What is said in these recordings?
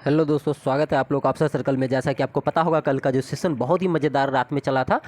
Hello दोस्तों, स्वागत है आप लोग अफसर सर्कल में। जैसा कि आपको पता होगा, कल का जो सेशन बहुत ही मज़ेदार रात में चला था।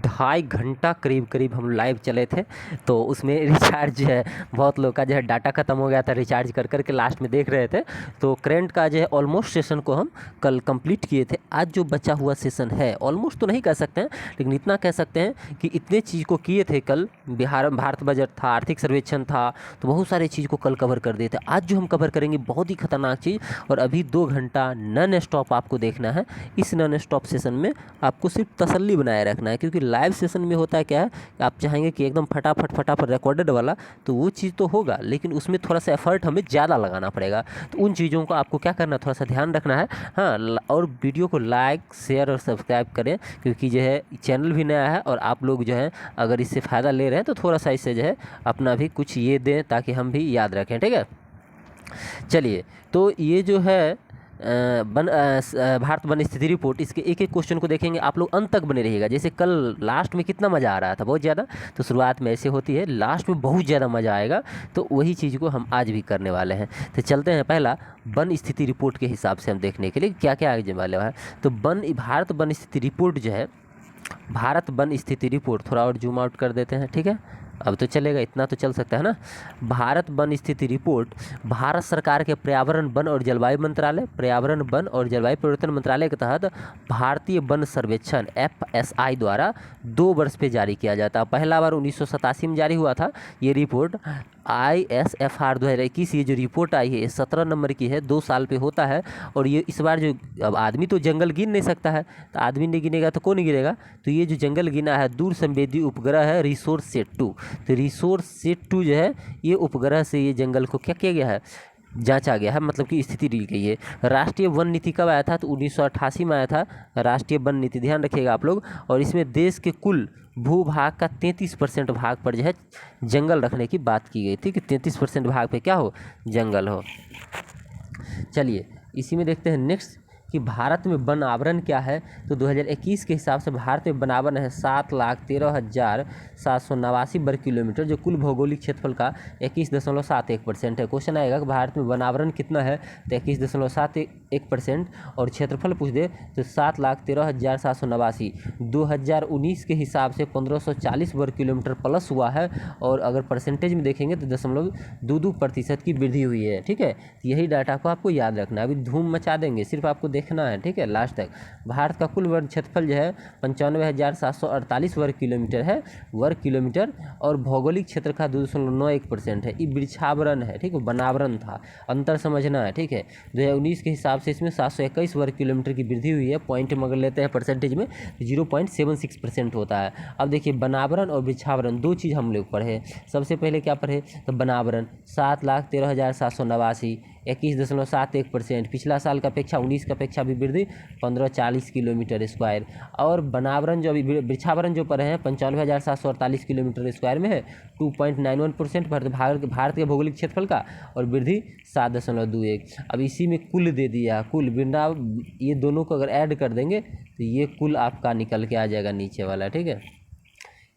2.5 घंटा करीब करीब हम लाइव चले थे। तो उसमें रिचार्ज जो है, बहुत लोग का जो है डाटा ख़त्म हो गया था, रिचार्ज कर कर के लास्ट में देख रहे थे। तो करंट का जो है ऑलमोस्ट सेशन को हम कल कंप्लीट किए थे। आज जो बचा हुआ सेशन है, ऑलमोस्ट तो नहीं कह सकते हैं, लेकिन इतना कह सकते हैं कि इतने चीज़ को किए थे कल। बिहार में भारत बजट था, आर्थिक सर्वेक्षण था, तो बहुत सारे चीज़ को कल कवर कर दिए थे। आज जो हम कवर करेंगे बहुत ही खतरनाक चीज़, और अभी 2 घंटा नॉन स्टॉप आपको देखना है। इस नॉन स्टॉप सेशन में आपको सिर्फ तसल्ली बनाए रखना है, क्योंकि लाइव सेशन में होता है क्या है, आप चाहेंगे कि एकदम फटाफट रिकॉर्डेड वाला, तो वो चीज़ तो होगा, लेकिन उसमें थोड़ा सा एफर्ट हमें ज़्यादा लगाना पड़ेगा। तो उन चीज़ों को आपको क्या करना है, थोड़ा सा ध्यान रखना है। हाँ, और वीडियो को लाइक शेयर और सब्सक्राइब करें, क्योंकि जो है चैनल भी नया है, और आप लोग जो है अगर इससे फ़ायदा ले रहे हैं तो थोड़ा सा इससे जो है अपना भी कुछ ये दें, ताकि हम भी याद रखें। ठीक है, चलिए। तो ये जो है भारत वन स्थिति रिपोर्ट, इसके एक एक क्वेश्चन को देखेंगे। आप लोग अंत तक बने रहिएगा। जैसे कल लास्ट में कितना मज़ा आ रहा था, बहुत ज़्यादा। तो शुरुआत में ऐसे होती है, लास्ट में बहुत ज़्यादा मज़ा आएगा। तो वही चीज़ को हम आज भी करने वाले हैं। तो चलते हैं, पहला वन स्थिति रिपोर्ट के हिसाब से हम देखने के लिए क्या क्या आगे वाले है। तो भारत वन स्थिति रिपोर्ट जो है, भारत वन स्थिति रिपोर्ट, थोड़ा और जूम आउट कर देते हैं। ठीक है, अब तो चलेगा, इतना तो चल सकता है ना। भारत वन स्थिति रिपोर्ट भारत सरकार के पर्यावरण वन और जलवायु मंत्रालय, पर्यावरण वन और जलवायु परिवर्तन मंत्रालय के तहत भारतीय वन सर्वेक्षण FSI द्वारा 2 वर्ष पे जारी किया जाता है। पहला बार 1987 में जारी हुआ था ये रिपोर्ट। ISFR 2021 ये जो रिपोर्ट आई है, ये 17 नंबर की है, 2 साल पे होता है। और ये इस बार जो, अब आदमी तो जंगल गिन नहीं सकता है, तो आदमी नहीं गिनेगा तो कौन गिनेगा। तो ये जो जंगल गिना है, दूर संवेदी उपग्रह है रिसोर्स सेट 2। तो रिसोर्स सेट 2 जो है, ये उपग्रह से ये जंगल को क्या किया गया है, जांचा गया है, मतलब कि स्थिति ली गई है। राष्ट्रीय वन नीति कब आया था, तो 1988 में आया था राष्ट्रीय वन नीति, ध्यान रखिएगा आप लोग। और इसमें देश के कुल भूभाग का 33% भाग पर जो है जंगल रखने की बात की गई थी, कि 33% भाग पे क्या हो, जंगल हो। चलिए, इसी में देखते हैं नेक्स्ट कि भारत में वन आवरण क्या है। तो 2021 के हिसाब से भारत में वन आवरण है 7,13,789 वर्ग किलोमीटर, जो कुल भौगोलिक क्षेत्रफल का 21.71% है। क्वेश्चन आएगा कि भारत में वन आवरण कितना है, तो 21.71%, और क्षेत्रफल पूछ दे तो 7,13,789। 2019 के हिसाब से 1540 वर्ग किलोमीटर प्लस हुआ है, और अगर परसेंटेज में देखेंगे तो 0.22% की वृद्धि हुई है। ठीक है, तो यही डाटा को आपको याद रखना है। अभी धूम मचा देंगे, सिर्फ आपको देखना है। ठीक है, लास्ट तक। भारत का कुल वर्ग क्षेत्रफल जो है 95,748 वर्ग किलोमीटर है, वर्ग किलोमीटर, और भौगोलिक क्षेत्र का 2.91% है। ये वृक्षावरण है, ठीक है, वनावरण था, अंतर समझना है। ठीक है, 2019 के हिसाब से इसमें 721 वर्ग किलोमीटर की वृद्धि हुई है। पॉइंट में अगर लेते हैं परसेंटेज में, 0.76% होता है। अब देखिए, वनावरण और वृक्षावरण दो चीज़ हम लोग पढ़े। सबसे पहले क्या पढ़े, तो वनावरण 7,13,789, 21.71%, पिछला साल का अपेक्षा 19 का अपेक्षा भी वृद्धि 1540 किलोमीटर स्क्वायर। और वनावरण जो अभी, वृक्षावरण जो पढ़े हैं 95,748 किलोमीटर स्क्वायर में है, 2.91% भारत के भौगोलिक क्षेत्रफल का, और वृद्धि 7.21। अब इसी में कुल दे दिया, कुल वृंदावन, ये दोनों को अगर ऐड कर देंगे तो ये कुल आपका निकल के आ जाएगा नीचे वाला। ठीक है,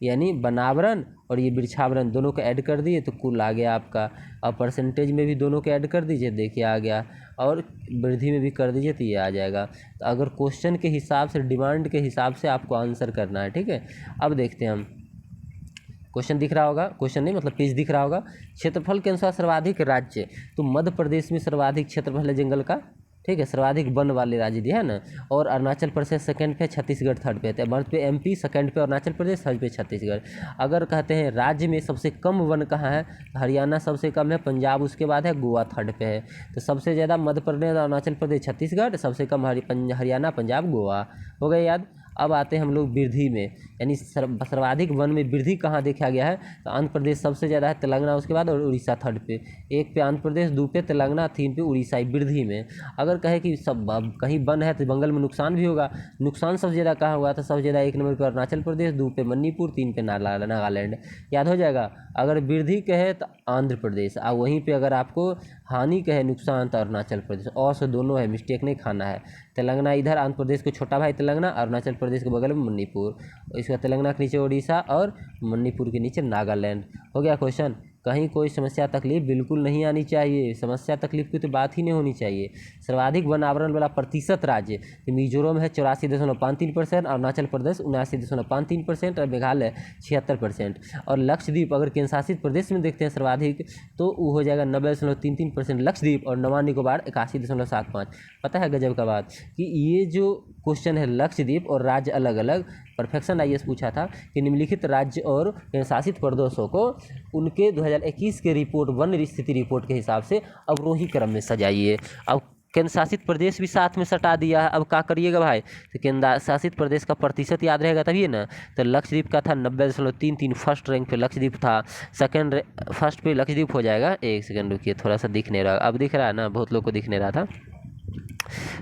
यानी वनावरण और ये वृक्षावरण दोनों को ऐड कर दिए तो कुल आ गया आपका। और परसेंटेज में भी दोनों को ऐड कर दीजिए, देखिए आ गया, और वृद्धि में भी कर दीजिए तो ये आ जाएगा। तो अगर क्वेश्चन के हिसाब से, डिमांड के हिसाब से आपको आंसर करना है। ठीक है, अब देखते हैं हम, क्वेश्चन दिख रहा होगा, क्वेश्चन नहीं मतलब पेज दिख रहा होगा। क्षेत्रफल के अनुसार सर्वाधिक राज्य, तो मध्य प्रदेश में सर्वाधिक क्षेत्रफल है जंगल का। ठीक है, सर्वाधिक वन वाले राज्य दिया है ना। और अरुणाचल प्रदेश सेकंड पे, छत्तीसगढ़ थर्ड पे, बर्थ पे MP, सेकंड पे अरुणाचल प्रदेश, थर्ड पे छत्तीसगढ़। अगर कहते हैं राज्य में सबसे कम वन कहाँ है, हरियाणा सबसे कम है, पंजाब उसके बाद है, गोवा थर्ड पे है। तो सबसे ज़्यादा मध्य प्रदेश, अरुणाचल प्रदेश, छत्तीसगढ़, सबसे कम हरियाणा, पंजाब, गोवा। हो गए याद। अब आते हैं हम लोग वृद्धि में, यानी सर्वाधिक वन में वृद्धि कहाँ देखा गया है, तो आंध्र प्रदेश सबसे ज़्यादा है, तेलंगाना उसके बाद, और उड़ीसा थर्ड पे। 1 पे आंध्र प्रदेश, 2 पे तेलंगाना, 3 पे उड़ीसा वृद्धि में। अगर कहे कि सब कहीं वन है तो जंगल में नुकसान भी होगा। नुकसान सबसे ज़्यादा कहाँ हुआ था, सबसे ज़्यादा 1 नंबर पर अरुणाचल प्रदेश, 2 पे मणिपुर, 3 पे नागालैंड। याद हो जाएगा। अगर वृद्धि कहे तो आंध्र प्रदेश, और वहीं पे अगर आपको हानि कहे, नुकसान, तो अरुणाचल प्रदेश। और से दोनों है, मिस्टेक नहीं खाना है। तेलंगाना इधर, आंध्र प्रदेश को छोटा भाई तेलंगाना, अरुणाचल प्रदेश के बगल में मणिपुर, इसका तेलंगाना के नीचे उड़ीसा, और मणिपुर के नीचे नागालैंड। हो गया क्वेश्चन। कहीं कोई समस्या तकलीफ बिल्कुल नहीं आनी चाहिए, समस्या तकलीफ की तो बात ही नहीं होनी चाहिए। सर्वाधिक वन आवरण वाला प्रतिशत राज्य तो मिजोरम है 84.53%, अरुणाचल प्रदेश 79.53% और मेघालय 76%। और लक्षद्वीप अगर केंद्र शासित प्रदेश में देखते हैं सर्वाधिक तो वो हो जाएगा 90.33% लक्षद्वीप, और अंडमान निकोबार 81.75। पता है गजब का बात कि ये जो क्वेश्चन है लक्षद्वीप और राज्य अलग अलग, परफेक्शन आईएएस पूछा था कि निम्नलिखित राज्य और केंद्र शासित प्रदेशों को उनके 2021 के रिपोर्ट वन स्थिति रिपोर्ट के हिसाब से अवरोही क्रम में सजाइए। अब केंद्र शासित प्रदेश भी साथ में सटा दिया है, अब क्या करिएगा भाई, तो केंद्र शासित प्रदेश का प्रतिशत याद रहेगा तभी ना। तो लक्षद्वीप का था 90.33, फर्स्ट रैंक पे लक्षद्वीप था, सेकंड फर्स्ट पे लक्षद्वीप हो जाएगा। एक सेकंड रुकिए, थोड़ा सा दिख नहीं रहा, अब दिख रहा है ना, बहुत लोग को दिख नहीं रहा था।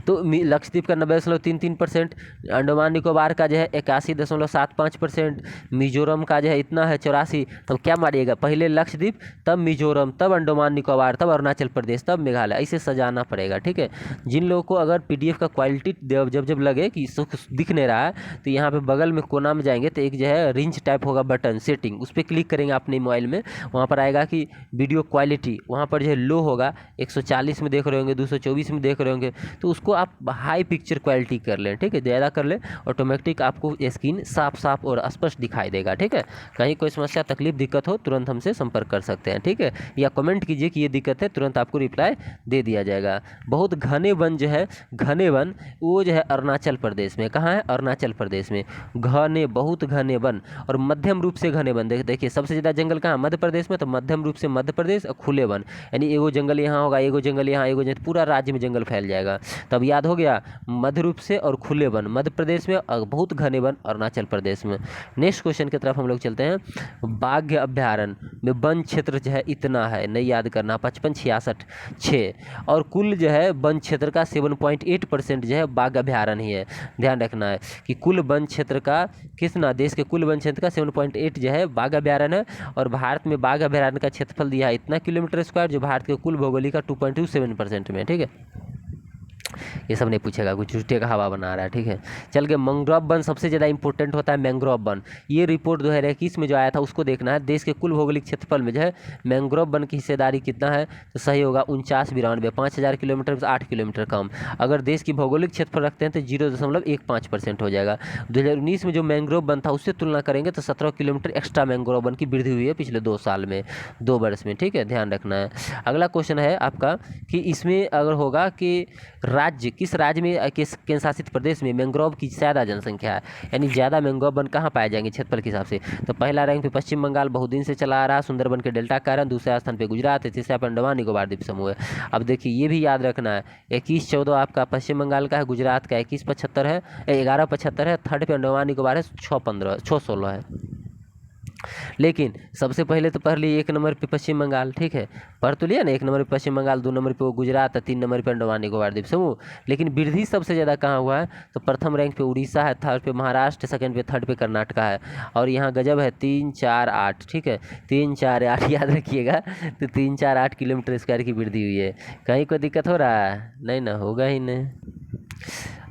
तो लक्षद्वीप का 90.33%, अंडमान निकोबार का जो है 81.75%, मिजोरम का जो है इतना है 84। तब क्या मारिएगा, पहले लक्षद्वीप, तब मिजोरम, तब अंडमान निकोबार, तब अरुणाचल प्रदेश, तब मेघालय, ऐसे सजाना पड़ेगा, ठीक है। जिन लोगों को अगर पीडीएफ का क्वालिटी जब जब लगे कि दिख नहीं रहा है तो यहाँ पे बगल में कोना में जाएंगे तो एक जो है रेंज टाइप होगा बटन सेटिंग, उस पर क्लिक करेंगे अपने मोबाइल में, वहाँ पर आएगा कि वीडियो क्वालिटी, वहाँ पर जो है लो होगा, 140 में देख रहे होंगे, 224 में देख रहे होंगे, तो उसको आप हाई पिक्चर क्वालिटी कर लें, ठीक है, ज़्यादा कर लें, ऑटोमेटिक आपको स्क्रीन साफ साफ और स्पष्ट दिखाई देगा, ठीक है। कहीं कोई समस्या तकलीफ दिक्कत हो तुरंत हमसे संपर्क कर सकते हैं, ठीक है, या कमेंट कीजिए कि ये दिक्कत है, तुरंत आपको रिप्लाई दे दिया जाएगा। बहुत घने वन जो है, घने वन वो जो है अरुणाचल प्रदेश में, कहाँ है, अरुणाचल प्रदेश में घने, बहुत घने वन और मध्यम रूप से घने वन। देखिए सबसे ज़्यादा जंगल कहाँ, मध्य प्रदेश में, तो मध्यम रूप से मध्य प्रदेश और खुले वन, यानी एगो जंगल यहाँ होगा, एगो जंगल यहाँ, एगो पूरा राज्य में जंगल फैल जाएगा। तब याद हो गया, मध्य रूप से और खुले वन मध्य प्रदेश में और बहुत घने वन अरुणाचल प्रदेश में। नेक्स्ट क्वेश्चन की तरफ हम लोग चलते हैं। बाघ अभ्यारण्य में वन क्षेत्र जो है इतना है, नहीं याद करना, 55-66, और कुल जो है वन क्षेत्र का 7.8% जो है बाघ अभ्यारण्य ही है। ध्यान रखना है कि कुल वन क्षेत्र का कितना, देश के कुल वन क्षेत्र का 7.8 जो है बाघ अभ्यारण्य है, और भारत में बाघ अभ्यारण्य का क्षेत्रफल दिया है इतना किलोमीटर स्क्वायर, जो भारत के कुल भौगोलिक का 2.27% में, ठीक है। ये सब नहीं पूछेगा, कुछ झूठे का हवा बना रहा है, ठीक है। चल के मैंग्रोव वन सबसे ज़्यादा इंपॉर्टेंट होता है, मैंग्रोव वन। ये रिपोर्ट 2021 में जो आया था उसको देखना है। देश के कुल भौगोलिक क्षेत्रफल में जो है मैंग्रोव वन की हिस्सेदारी कितना है, तो सही होगा 49-92, 5000 किलोमीटर से 8 किलोमीटर कम। अगर देश की भौगोलिक क्षेत्रफल रखते हैं तो 0.15% हो जाएगा। 2019 में जो मैंग्रोव वन था उससे तुलना करेंगे तो 17 किलोमीटर एक्स्ट्रा मैंग्रोव वन की वृद्धि हुई है पिछले 2 साल में, 2 वर्ष में, ठीक है, ध्यान रखना है। अगला क्वेश्चन है आपका कि इसमें अगर होगा कि राज्य, किस राज्य में, किस केंद्र शासित प्रदेश में मैंग्रोव की ज़्यादा जनसंख्या है, यानी ज़्यादा मैंग्रोव वन कहाँ पाए जाएंगे क्षेत्रफल के हिसाब से। तो पहला रैंक पे पश्चिम बंगाल बहुत दिन से चला आ रहा है, सुंदरबन के डेल्टा का कारण, दूसरे स्थान पे गुजरात है, तीसरा पे अंडमान निकोबार द्वीप समूह है। अब देखिए ये भी याद रखना है, 21-14 आपका पश्चिम बंगाल का है, गुजरात का 21-75 है, 11-75 है, थर्ड पे अंडमान निकोबार है 6-16 है। लेकिन सबसे पहले तो पढ़ लिए 1 नंबर पे पश्चिम बंगाल, ठीक है, पढ़ तो लिया ना, 1 नंबर पे पश्चिम बंगाल, 2 नंबर पे वो गुजरात है, 3 नंबर पे अंडमान निकोबार द्वीप समूह। लेकिन वृद्धि सबसे ज़्यादा कहाँ हुआ है, तो प्रथम रैंक पे उड़ीसा है, थर्ड पे महाराष्ट्र, सेकंड पे थर्ड पे कर्नाटका है, और यहाँ गजब है 3-4-8, ठीक है, 3-4-8 याद रखिएगा। तो 3-4-8 किलोमीटर स्क्वायर की वृद्धि हुई है। कहीं कोई दिक्कत हो रहा है, नहीं ना, होगा ही नहीं।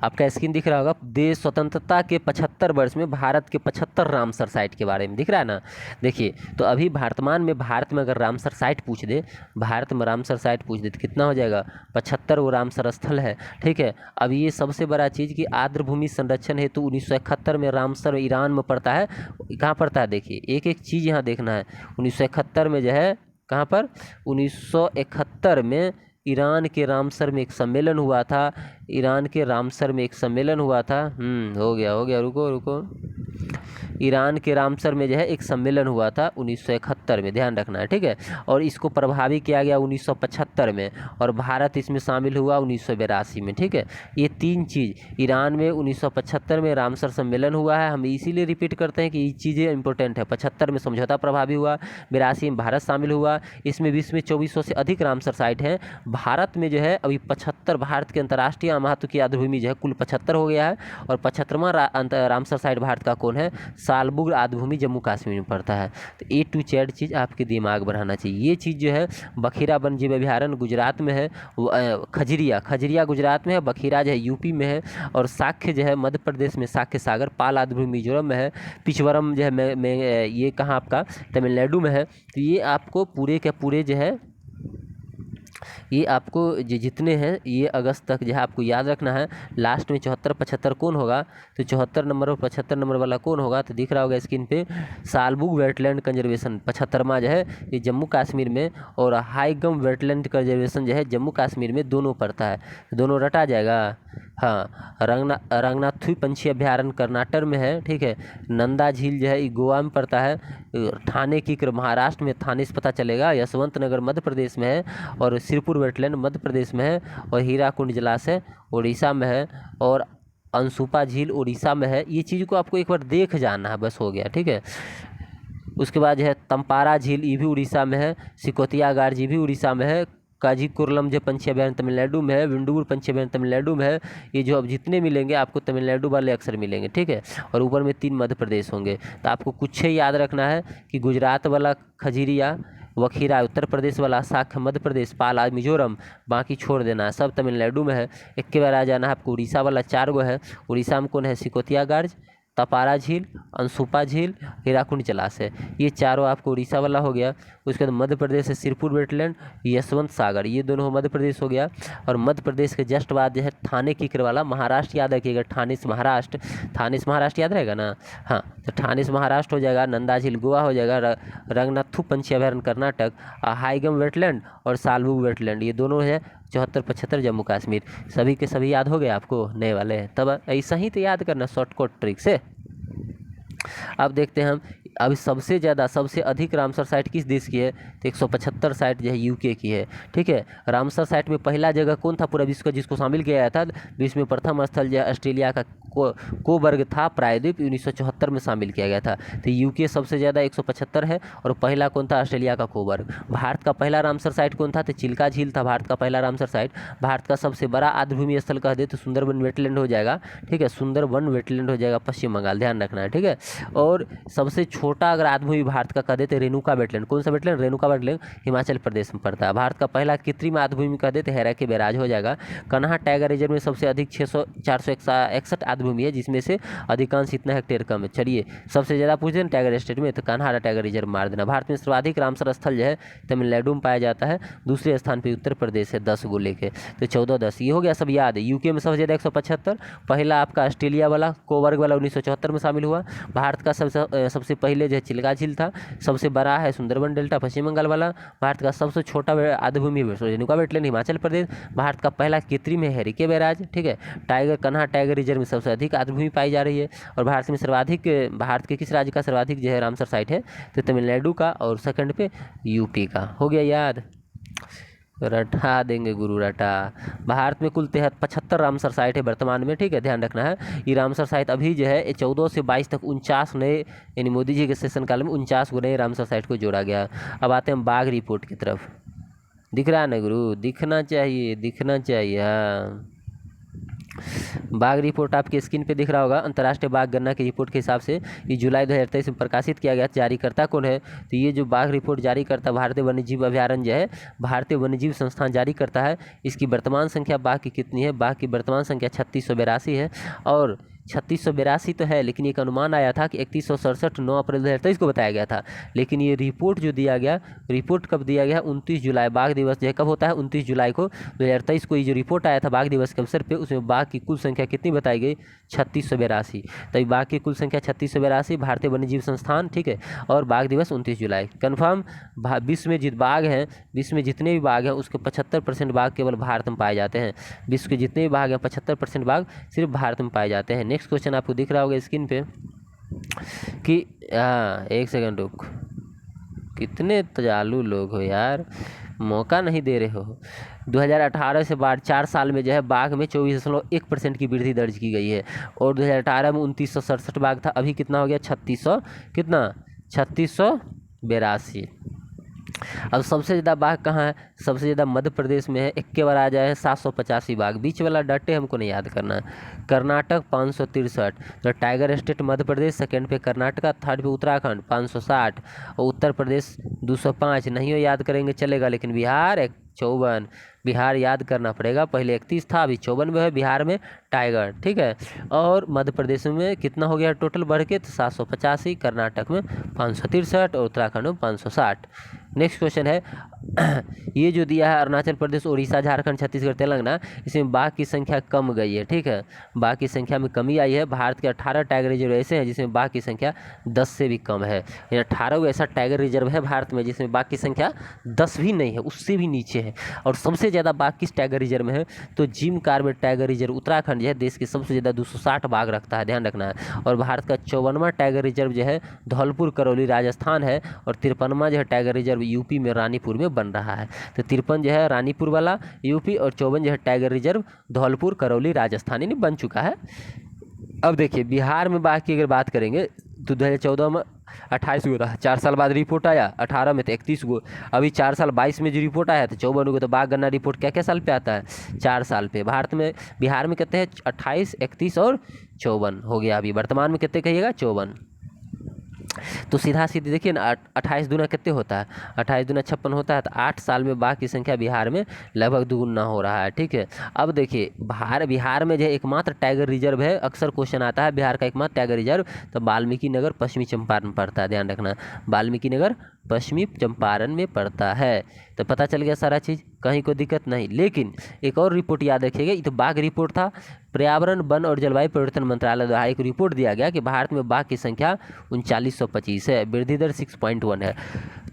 आपका स्क्रीन दिख रहा होगा, देश स्वतंत्रता के 75 वर्ष में भारत के 75 रामसर साइट के बारे में दिख रहा है ना। देखिए तो अभी वर्तमान में भारत में अगर रामसर साइट पूछ दे, भारत में रामसर साइट पूछ दे तो कितना हो जाएगा, 75 वो रामसर स्थल है, ठीक है। अब ये सबसे बड़ा चीज़ कि आर्द्रभूमि संरक्षण हेतु 1971 में रामसर ईरान में पड़ता है। कहाँ पड़ता है, देखिए एक एक चीज़ यहाँ देखना है। 1971 में जो है कहाँ पर, 1971 में ईरान के रामसर में एक सम्मेलन हुआ था, ईरान के रामसर में एक सम्मेलन हुआ था। हो गया, रुको। ईरान के रामसर में जो है एक सम्मेलन हुआ था 1971 में, ध्यान रखना है, ठीक है। और इसको प्रभावी किया गया 1975 में, और भारत इसमें शामिल हुआ 1982 में, ठीक है। ये 3 चीज़ ईरान में 1975 में रामसर सम्मेलन हुआ है, हम इसीलिए रिपीट करते हैं कि ये चीज़ें इंपॉर्टेंट है। 75 में समझौता प्रभावी हुआ, 82 में भारत शामिल हुआ, इसमें विश्व में 2400 से अधिक रामसर साइट हैं। भारत में जो है अभी 75, भारत के अंतर्राष्ट्रीय महत्व की आर्द्रभूमि जो है कुल 75 हो गया है, और 75वां रामसर साइट भारत का कौन है, सालबुग आद्भूमि जम्मू कश्मीर में पड़ता है। तो ए टू जेड चीज़ आपके दिमाग बढ़ाना चाहिए। ये चीज़ जो है बखीरा वन जीव अभयारण्य गुजरात में है, खजरिया गुजरात में है, बखीरा जो है यूपी में है, और साक्य जो है मध्य प्रदेश में, साक्य सागर पाल आद्भूमि मिजोरम में है, पिचवरम जो है ये कहाँ आपका तमिलनाडु में है। तो ये आपको पूरे के पूरे जो है ये आपको जितने हैं ये अगस्त तक जो है आपको याद रखना है। लास्ट में 74-75 कौन होगा, तो 74 नंबर और 75 नंबर वाला कौन होगा, तो दिख रहा होगा स्क्रीन पे, सालबुग वेटलैंड कंजर्वेशन 75वां जो है ये जम्मू कश्मीर में, और हाईगम वेटलैंड कंजर्वेशन जो है जम्मू कश्मीर में दोनों पड़ता है, दोनों रटा जाएगा। हाँ, रंगनाथुई पंछी अभ्यारण्य कर्नाटक में है, ठीक है। नंदा झील जो है ये गोवा में पड़ता है। ठाणे की महाराष्ट्र में, थाने से पता चलेगा। यशवंत नगर मध्य प्रदेश में है, और सिरपुर वेटलैंड मध्य प्रदेश में है, और हीराकुंड जलाशय उड़ीसा में है, और अंसुपा झील उड़ीसा में है। ये चीज़ को आपको एक बार देख जाना है, बस हो गया, ठीक है। उसके बाद जो है तंपारा झील ये भी उड़ीसा में है, सिकोतिया गार जी भी उड़ीसा में है, काजीकुर्लम जो पंछी अभ्यारण्य तमिलनाडु में है, विंडूर पंछी अभ्यारण्य तमिलनाडु में है। ये जो अब जितने मिलेंगे आपको तमिलनाडु वाले अक्सर मिलेंगे, ठीक है। और ऊपर में 3 मध्य प्रदेश होंगे। तो आपको कुछ ही याद रखना है कि गुजरात वाला खजरिया, वखीरा उत्तर प्रदेश वाला, साख मध्य प्रदेश, पाला मिजोरम, बाकी छोड़ देना है, सब तमिलनाडु में है। एक के बार आ जाना है आपको उड़ीसा वाला, 4 गो है। उड़ीसा में कौन है, सिकोतिया गार्ज, तपारा झील, अंसुपा झील, हीराकुंड जलाशय, ये चारों आपको उड़ीसा वाला हो गया। उसके बाद मध्य प्रदेश है सिरपुर वेटलैंड, यशवंत सागर, ये दोनों मध्य प्रदेश हो गया। और मध्य प्रदेश के जस्ट बाद जो है थाने कीकर वाला, महाराष्ट्र याद रखिएगा, ठाणे से महाराष्ट्र याद रहेगा ना। हाँ, तो ठाणे से महाराष्ट्र हो जाएगा, नंदा झील गोवा हो जाएगा, रंगनाथु पंछी अभ्यारण्य कर्नाटक, हाईगम वेटलैंड और सालबुग वेटलैंड, ये दोनों है 74-75 जम्मू कश्मीर। सभी के सभी याद हो गए आपको, नए वाले हैं, तब ऐसा ही तो याद करना शॉर्टकट ट्रिक से। अब देखते हैं हम, अभी सबसे ज़्यादा सबसे अधिक रामसर साइट किस देश की है, तो 175 साइट जो है यूके की है, ठीक है। रामसर साइट में पहला जगह कौन था पूरा विश्व का जिसको शामिल किया गया था, विश्व में प्रथम स्थल जो है ऑस्ट्रेलिया का कोबर्ग था, प्रायद्वीप 1974 में शामिल किया गया था। तो यूके सबसे ज़्यादा 175 है, और पहला कौन था, ऑस्ट्रेलिया का कोबर्ग। भारत का पहला रामसर साइट कौन था, तो चिल्का झील था भारत का पहला रामसर साइट। भारत का सबसे बड़ा आर्द्रभूमि स्थल कह दे तो सुंदरबन वेटलैंड हो जाएगा, ठीक है, सुंदरबन वेटलैंड हो जाएगा, पश्चिम बंगाल, ध्यान रखना है, ठीक है। और सबसे छोटा अगर आर्द्रभूमि भारत का कह देते रेणुका वेटलैंड, कौन सा वेटलैंड, रेणुका वेटलैंड हिमाचल प्रदेश में पड़ता है। भारत का पहला कृत्रिम आर्द्रभूमि कह देते हैरा के बैराज हो जाएगा। कन्हा टाइगर रिजर्व में सबसे अधिक 461 आर्द्रभूमि है, जिसमें से अधिकांश इतना हेक्टेयर कम है। चलिए सबसे ज़्यादा पूछ दें टाइगर स्टेट में, तो कान्हा टाइगर रिजर्व मार देना। भारत में सर्वाधिक रामसर स्थल जो है तमिलनाडु में पाया जाता है, दूसरे स्थान पर उत्तर प्रदेश है 10 गो लेके, तो 14-10 ये हो गया, सब याद है। यूके में सबसे ज़्यादा 175, पहला आपका ऑस्ट्रेलिया वाला कोबर्ग वाला 1974 में शामिल हुआ। भारत का सबसे पहले जो है चिल्का झील था, सबसे बड़ा है सुंदरबन डेल्टा पश्चिम बंगाल वाला। भारत का सबसे छोटा आर्द्रभूमि रेणुका वेटलैंड हिमाचल प्रदेश। भारत का पहला कृत्रिम है हैरी के बैराज, ठीक है। कन्हा टाइगर रिजर्व में सबसे अधिक आर्द्रभूमि पाई जा रही है। और भारत में सर्वाधिक, भारत के किस राज्य का सर्वाधिक जो है रामसर साइट है, तो तमिलनाडु का, और सेकंड पे यूपी का। हो गया याद, रटा देंगे गुरु रटा। भारत में कुल 75 रामसर साइट है वर्तमान में, ठीक है, ध्यान रखना है। ये रामसर साइट अभी जो है 14 से 22 तक 49 नए, यानी मोदी जी के शासन काल में 49 गो नए रामसर साइट को जोड़ा गया। अब आते हैं बाघ रिपोर्ट की तरफ। दिख रहा है ना गुरु, दिखना चाहिए, दिखना चाहिए। हाँ, बाघ रिपोर्ट आपके स्क्रीन पे दिख रहा होगा। अंतर्राष्ट्रीय बाघ गणना की रिपोर्ट के हिसाब से ये जुलाई 2023 में प्रकाशित किया गया। जारीकर्ता कौन है, तो ये जो बाघ रिपोर्ट जारी करता भारतीय वन्यजीव अभ्यारण्य जो है भारतीय वन्यजीव संस्थान जारी करता है। इसकी वर्तमान संख्या बाघ की कितनी है, बाघ की वर्तमान संख्या 3682 है। और 3682 तो है, लेकिन एक अनुमान आया था कि 3167 9 अप्रैल 2023 को बताया गया था। लेकिन ये रिपोर्ट जो दिया गया, रिपोर्ट कब दिया गया, 29 जुलाई, बाघ दिवस जो है कब होता है, 29 जुलाई को 2023 को ये जो रिपोर्ट आया था बाघ दिवस के अवसर पे, उसमें बाघ की कुल संख्या कितनी बताई गई, 3682। तभी बाघ की कुल संख्या 3682 भारतीय वन्यजीव संस्थान, ठीक है। और बाघ दिवस 29 जुलाई कन्फर्म। विश्व में जित बाघ हैं, विश्व में जितने भी बाघ हैं उसके 75% बाघ केवल भारत में पाए जाते हैं। विश्व के जितने भी बाघ हैं 75% बाघ सिर्फ भारत में पाए जाते हैं। नेक्स्ट क्वेश्चन आपको दिख रहा होगा स्क्रीन पे कि एक सेकंड रुक, कितने तजालू लोग हो यार, मौका नहीं दे रहे हो। 2018 से बाद 4 साल में जो है बाघ में 24.1% की वृद्धि दर्ज की गई है। और 2018 में 2967 बाघ था, अभी कितना हो गया, 3682। अब सबसे ज़्यादा बाघ कहाँ है? सबसे ज़्यादा मध्य प्रदेश में है, इक्के बार आ जाए हैं 785 बाघ। बीच वाला डटे हमको नहीं याद करना है। कर्नाटक 563, तो tiger state Madhya Pradesh, second पे कर्नाटका, थर्ड पे उत्तराखंड 560 और उत्तर प्रदेश 205। नहीं हो याद करेंगे चलेगा, लेकिन बिहार 54। बिहार याद करना पड़ेगा, पहले 31 था अभी 54 में है बिहार में टाइगर, ठीक है। और मध्य प्रदेश में कितना हो गया टोटल बढ़ के? तो 785, कर्नाटक में 563 और उत्तराखंड में 560। नेक्स्ट क्वेश्चन है ये जो दिया है अरुणाचल प्रदेश, उड़ीसा, झारखंड, छत्तीसगढ़, तेलंगाना, इसमें बाघ की संख्या कम गई है, ठीक है। बाघ की संख्या में कमी आई है। भारत के 18 टाइगर रिजर्व ऐसे हैं जिसमें बाघ की संख्या 10 से भी कम है। 18 ऐसा टाइगर रिजर्व है भारत में जिसमें बाघ की संख्या 10 भी नहीं है, उससे भी नीचे है। और सबसे ज़्यादा बाघ किस टाइगर रिजर्व में है? तो Jim Corbett tiger reserve Uttarakhand जो है देश के सबसे ज़्यादा 260 बाघ रखता है, ध्यान रखना है। और भारत का 54वां टाइगर रिजर्व जो है धौलपुर करौली राजस्थान है। और 53वां जो है टाइगर रिजर्व यूपी में रानीपुर में बन रहा है। तो 53 जो है रानीपुर वाला यूपी और 54 जो है टाइगर रिजर्व धौलपुर करौली राजस्थान यानी बन चुका है। अब देखिए बिहार में बाघ की अगर बात करेंगे तो 2014 में 28 गो था, 4 साल बाद रिपोर्ट आया। 18 में तो 31 गो, अभी 4 साल 22 में जो रिपोर्ट आया तो 54 गो। तो बाघ गणना रिपोर्ट क्या क्या साल पे आता है? 4 साल पे। भारत में बिहार में कितने हैं? 28, 31 और 54 हो गया। अभी वर्तमान में कितने कहिएगा? 54। तो सीधा सीधी देखिए ना 28 दूना कितने होता है? 28 दूना 56 होता है। तो 8 साल में बाघ की संख्या बिहार में लगभग दुगुना हो रहा है, ठीक है। अब देखिए बिहार में जो एकमात्र टाइगर रिजर्व है, अक्सर क्वेश्चन आता है बिहार का एकमात्र टाइगर रिजर्व, तो वाल्मीकि नगर पश्चिमी चंपारण पड़ता है, ध्यान रखना। वाल्मीकि नगर पश्चिमी चंपारण में पड़ता है। तो पता चल गया सारा चीज़, कहीं कोई दिक्कत नहीं। लेकिन एक और रिपोर्ट याद रखिएगा, ये तो बाघ रिपोर्ट था। पर्यावरण वन और जलवायु परिवर्तन मंत्रालय द्वारा एक रिपोर्ट दिया गया कि भारत में बाघ की संख्या 3925 है, वृद्धि दर 6.1 है।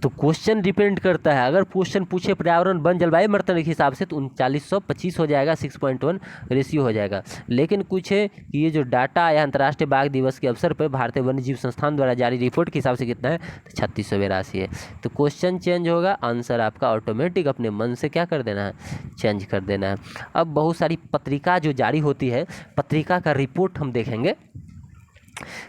तो क्वेश्चन डिपेंड करता है, अगर क्वेश्चन पूछे पर्यावरण वन जलवायु परिवर्तन के हिसाब से तो 3925 हो जाएगा, 6.1 रेशियो हो जाएगा। लेकिन कुछ है कि ये जो डाटा आया अंतर्राष्ट्रीय बाघ दिवस के अवसर पर भारतीय वन्य जीव संस्थान द्वारा जारी रिपोर्ट के हिसाब से कितना है? तो 3682 है। तो क्वेश्चन चेंज होगा, आंसर आपका ऑटोमेटिक अपने मन से क्या कर देना है? चेंज कर देना है। अब बहुत सारी पत्रिका जो जारी होती है, पत्रिका का रिपोर्ट हम देखेंगे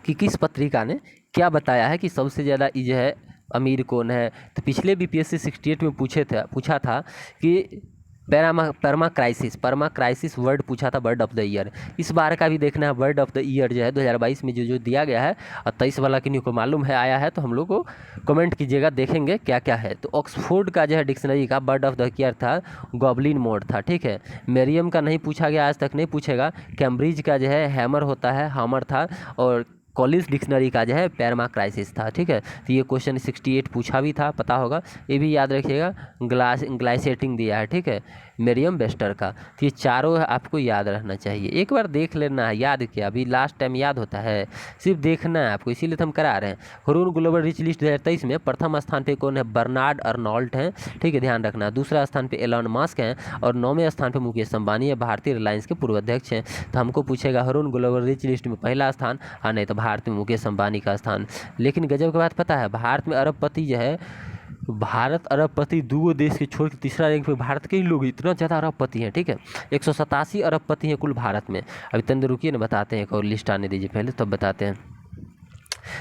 कि किस पत्रिका ने क्या बताया है कि सबसे ज़्यादा जो है अमीर कौन है। तो पिछले बीपीएससी 68 में पूछा था कि परमा क्राइसिस वर्ड पूछा था, वर्ड ऑफ द ईयर। इस बार का भी देखना है वर्ड ऑफ द ईयर जो है 2022 में जो दिया गया है, और 23 वाला किन्हीं को मालूम है आया है तो हम लोग को कमेंट कीजिएगा, देखेंगे क्या क्या है। तो ऑक्सफोर्ड का जो है डिक्शनरी का वर्ड ऑफ द ईयर था गॉबलिन मोड था, ठीक है। मेरियम का नहीं पूछा गया, आज तक नहीं पूछेगा। कैम्ब्रिज का जो है हैमर होता है, हामर था। और कॉलिंस डिक्शनरी का जो है पैरमा क्राइसिस था, ठीक है। तो ये क्वेश्चन 68 पूछा भी था, पता होगा, ये भी याद रखिएगा। ग्लाइसेटिंग दिया है, ठीक है, मेरियम वेस्टर का। तो ये चारों आपको याद रहना चाहिए, एक बार देख लेना है, याद किया अभी लास्ट टाइम याद होता है, सिर्फ देखना है आपको, इसीलिए तो हम करा रहे हैं। हुरून ग्लोबल रिच लिस्ट 2023 में प्रथम स्थान पे कौन है? बर्नार्ड अर्नॉल्ट हैं, ठीक है, ध्यान रखना। दूसरा स्थान पे एलन मस्क हैं और 9वें स्थान पे मुकेश अंबानी है, भारतीय रिलायंस के पूर्व अध्यक्ष हैं। तो हमको पूछेगा हुरून ग्लोबल रिच लिस्ट में पहला स्थान, हाँ नहीं तो भारत में मुकेश अंबानी का स्थान। लेकिन गजब की बात पता है, भारत में अरबपति जो है, भारत अरबपति दो देश के छोड़ के तीसरा रैंक पे भारत के ही लोग इतना ज़्यादा अरबपति हैं, ठीक है। 187 अरबपति हैं कुल भारत में। अभी तंदुर रुकिए ना, बताते हैं, एक और लिस्ट आने दीजिए पहले तब बताते हैं।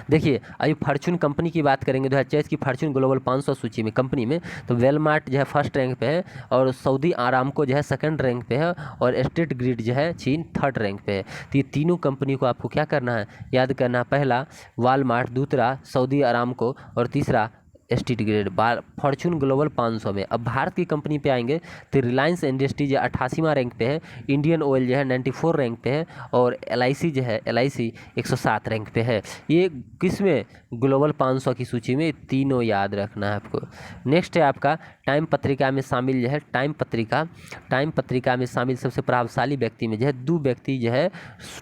देखिए अभी फॉर्चून कंपनी की बात करेंगे 2023 की फॉर्चून ग्लोबल 500 सूची में कंपनी में, तो वेलमार्ट जो है फर्स्ट रैंक पे है, और सऊदी आरामको जो है सेकंड रैंक पे है, और स्टेट ग्रिड जो है चीन थर्ड रैंक पे है। तो ये तीनों कंपनी को आपको क्या करना है? याद करना है। पहला वालमार्ट, दूसरा सऊदी आरामको और तीसरा स्टेट ग्रेड फॉर्चून ग्लोबल 500 में। अब भारत की कंपनी पे आएंगे तो रिलायंस इंडस्ट्रीज 88वां रैंक पे है, इंडियन ऑयल जो है 94 रैंक पे है, और LIC जो है LIC 107 रैंक पे है। ये किस में? ग्लोबल 500 की सूची में। तीनों याद रखना है आपको। नेक्स्ट है आपका टाइम पत्रिका में शामिल जो है, टाइम पत्रिका में शामिल सबसे प्रभावशाली व्यक्ति में जो है 2 व्यक्ति जो है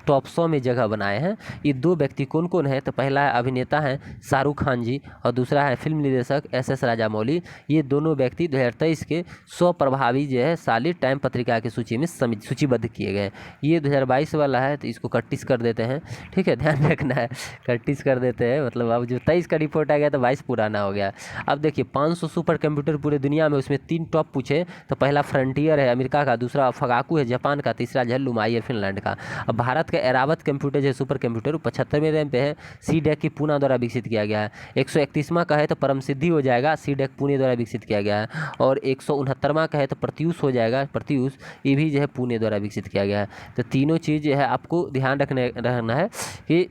टॉप 100 में जगह बनाए हैं। ये 2 व्यक्ति कौन कौन है? तो पहला है अभिनेता है शाहरुख खान जी, और दूसरा है फिल्म निर्देशक SS राजामौली। ये दोनों व्यक्ति 2023 के 100 प्रभावी जो है साली टाइम पत्रिका की सूची में सूचीबद्ध किए गए। ये 2022 वाला है तो इसको कट्टिस कर देते हैं, ठीक है, ध्यान रखना है, कट्टिस कर देते हैं। मतलब अब जो 23 का रिपोर्ट आ गया तो 22 पुराना हो गया। अब देखिए 500 सुपर कंप्यूटर पूरे दुनिया में, उसमें 3 टॉप पूछे तो पहला फ्रंटियर है अमेरिका का, दूसरा फगाकू है जापान का, तीसरा जो है लुमाई है फिनलैंड का। अब भारत का एरावत कंप्यूटर जो है सुपर कंप्यूटर 75वें रैंक पे है, CDEC की पूना द्वारा विकसित किया गया है। 131वां का है तो परम सिद्धि हो जाएगा, CDEC पुणे द्वारा विकसित किया गया है। और 169वां का है तो प्रत्यूष हो जाएगा, प्रत्यूष ये भी जो है पुणे द्वारा विकसित किया गया है। तो तीनों चीज़ जो है आपको ध्यान रखना है कि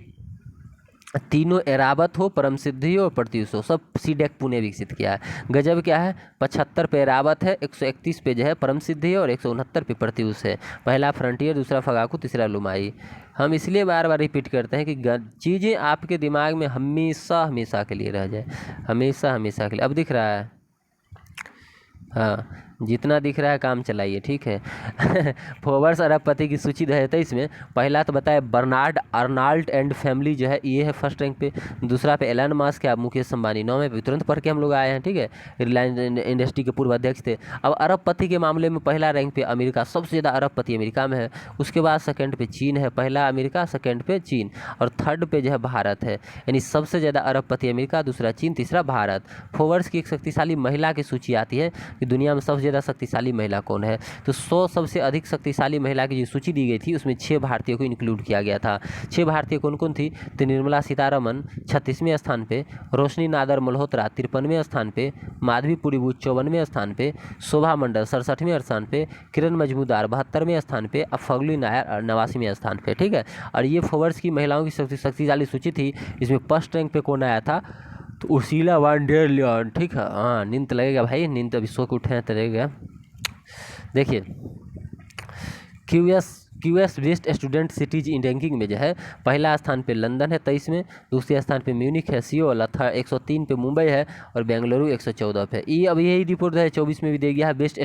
तीनों एरावत हो, परम सिद्धि हो और प्रत्यूष हो, सब CDEC पुणे विकसित किया है। गजब क्या है, 75 पे एरावत है, 131 पे जो है परम सिद्धि है और 169 पे प्रत्यूष है। पहला फ्रंटियर, दूसरा फगाकू, तीसरा लुमाई। हम इसलिए बार बार रिपीट करते हैं कि चीज़ें आपके दिमाग में हमेशा हमेशा के लिए रह जाए, हमेशा हमेशा के लिए। अब दिख रहा है, हाँ जितना दिख रहा है काम चलाइए, ठीक है। फोर्ब्स अरबपति की सूची 2023 में पहला तो बताया बर्नार्ड अर्नाल्ड एंड फैमिली जो है ये है फर्स्ट रैंक पे, दूसरा पे एलन मस्क है, मुकेश अंबानी 9वें पे, तुरंत पढ़ के हम लोग आए हैं, ठीक है। रिलायंस इंडस्ट्री के पूर्व अध्यक्ष थे। अब अरबपति के मामले में पहला रैंक पे अमेरिका, सबसे ज़्यादा अरबपति अमेरिका में है। उसके बाद सेकेंड पे चीन है, पहला अमेरिका, सेकेंड पे चीन और थर्ड पे जो है भारत है। यानी सबसे ज़्यादा अरबपति अमेरिका, दूसरा चीन, तीसरा भारत। फोर्ब्स की एक शक्तिशाली महिला की सूची आती है कि दुनिया में सबसे ज़्यादा शक्तिशाली महिला कौन है, तो 100 सबसे अधिक शक्तिशाली महिला की जो सूची दी गई थी उसमें 6 भारतीयों को इंक्लूड किया गया था। 6 भारतीय कौन कौन थी, तो निर्मला सीतारमन 36वें स्थान पे, रोशनी नादर मल्होत्रा 53वें स्थान पे, माधवी पुरीबूच 54वें स्थान पे, शोभा मंडल 67वें स्थान पे, किरण मजमूदार 72वें स्थान पे, और फगली नायर 89वें स्थान पे, ठीक है। और ये फोर्ब्स की महिलाओं की शक्तिशाली सूची थी। इसमें फर्स्ट रैंक पे कौन आया था, तो उर्सिला वान डेर लियन, ठीक है। हाँ नींद लगेगा भाई, नींद अभी सो के उठे हैं तो लगेगा। देखिए QS best student cities in ranking में जो है पहला स्थान पे लंदन है 23 में, दूसरे स्थान पे म्यूनिख है, सियोल 103 पे मुंबई है और बेंगलुरु 114 पे। ये अब यही रिपोर्ट 2024 में भी दे गया है बेस्ट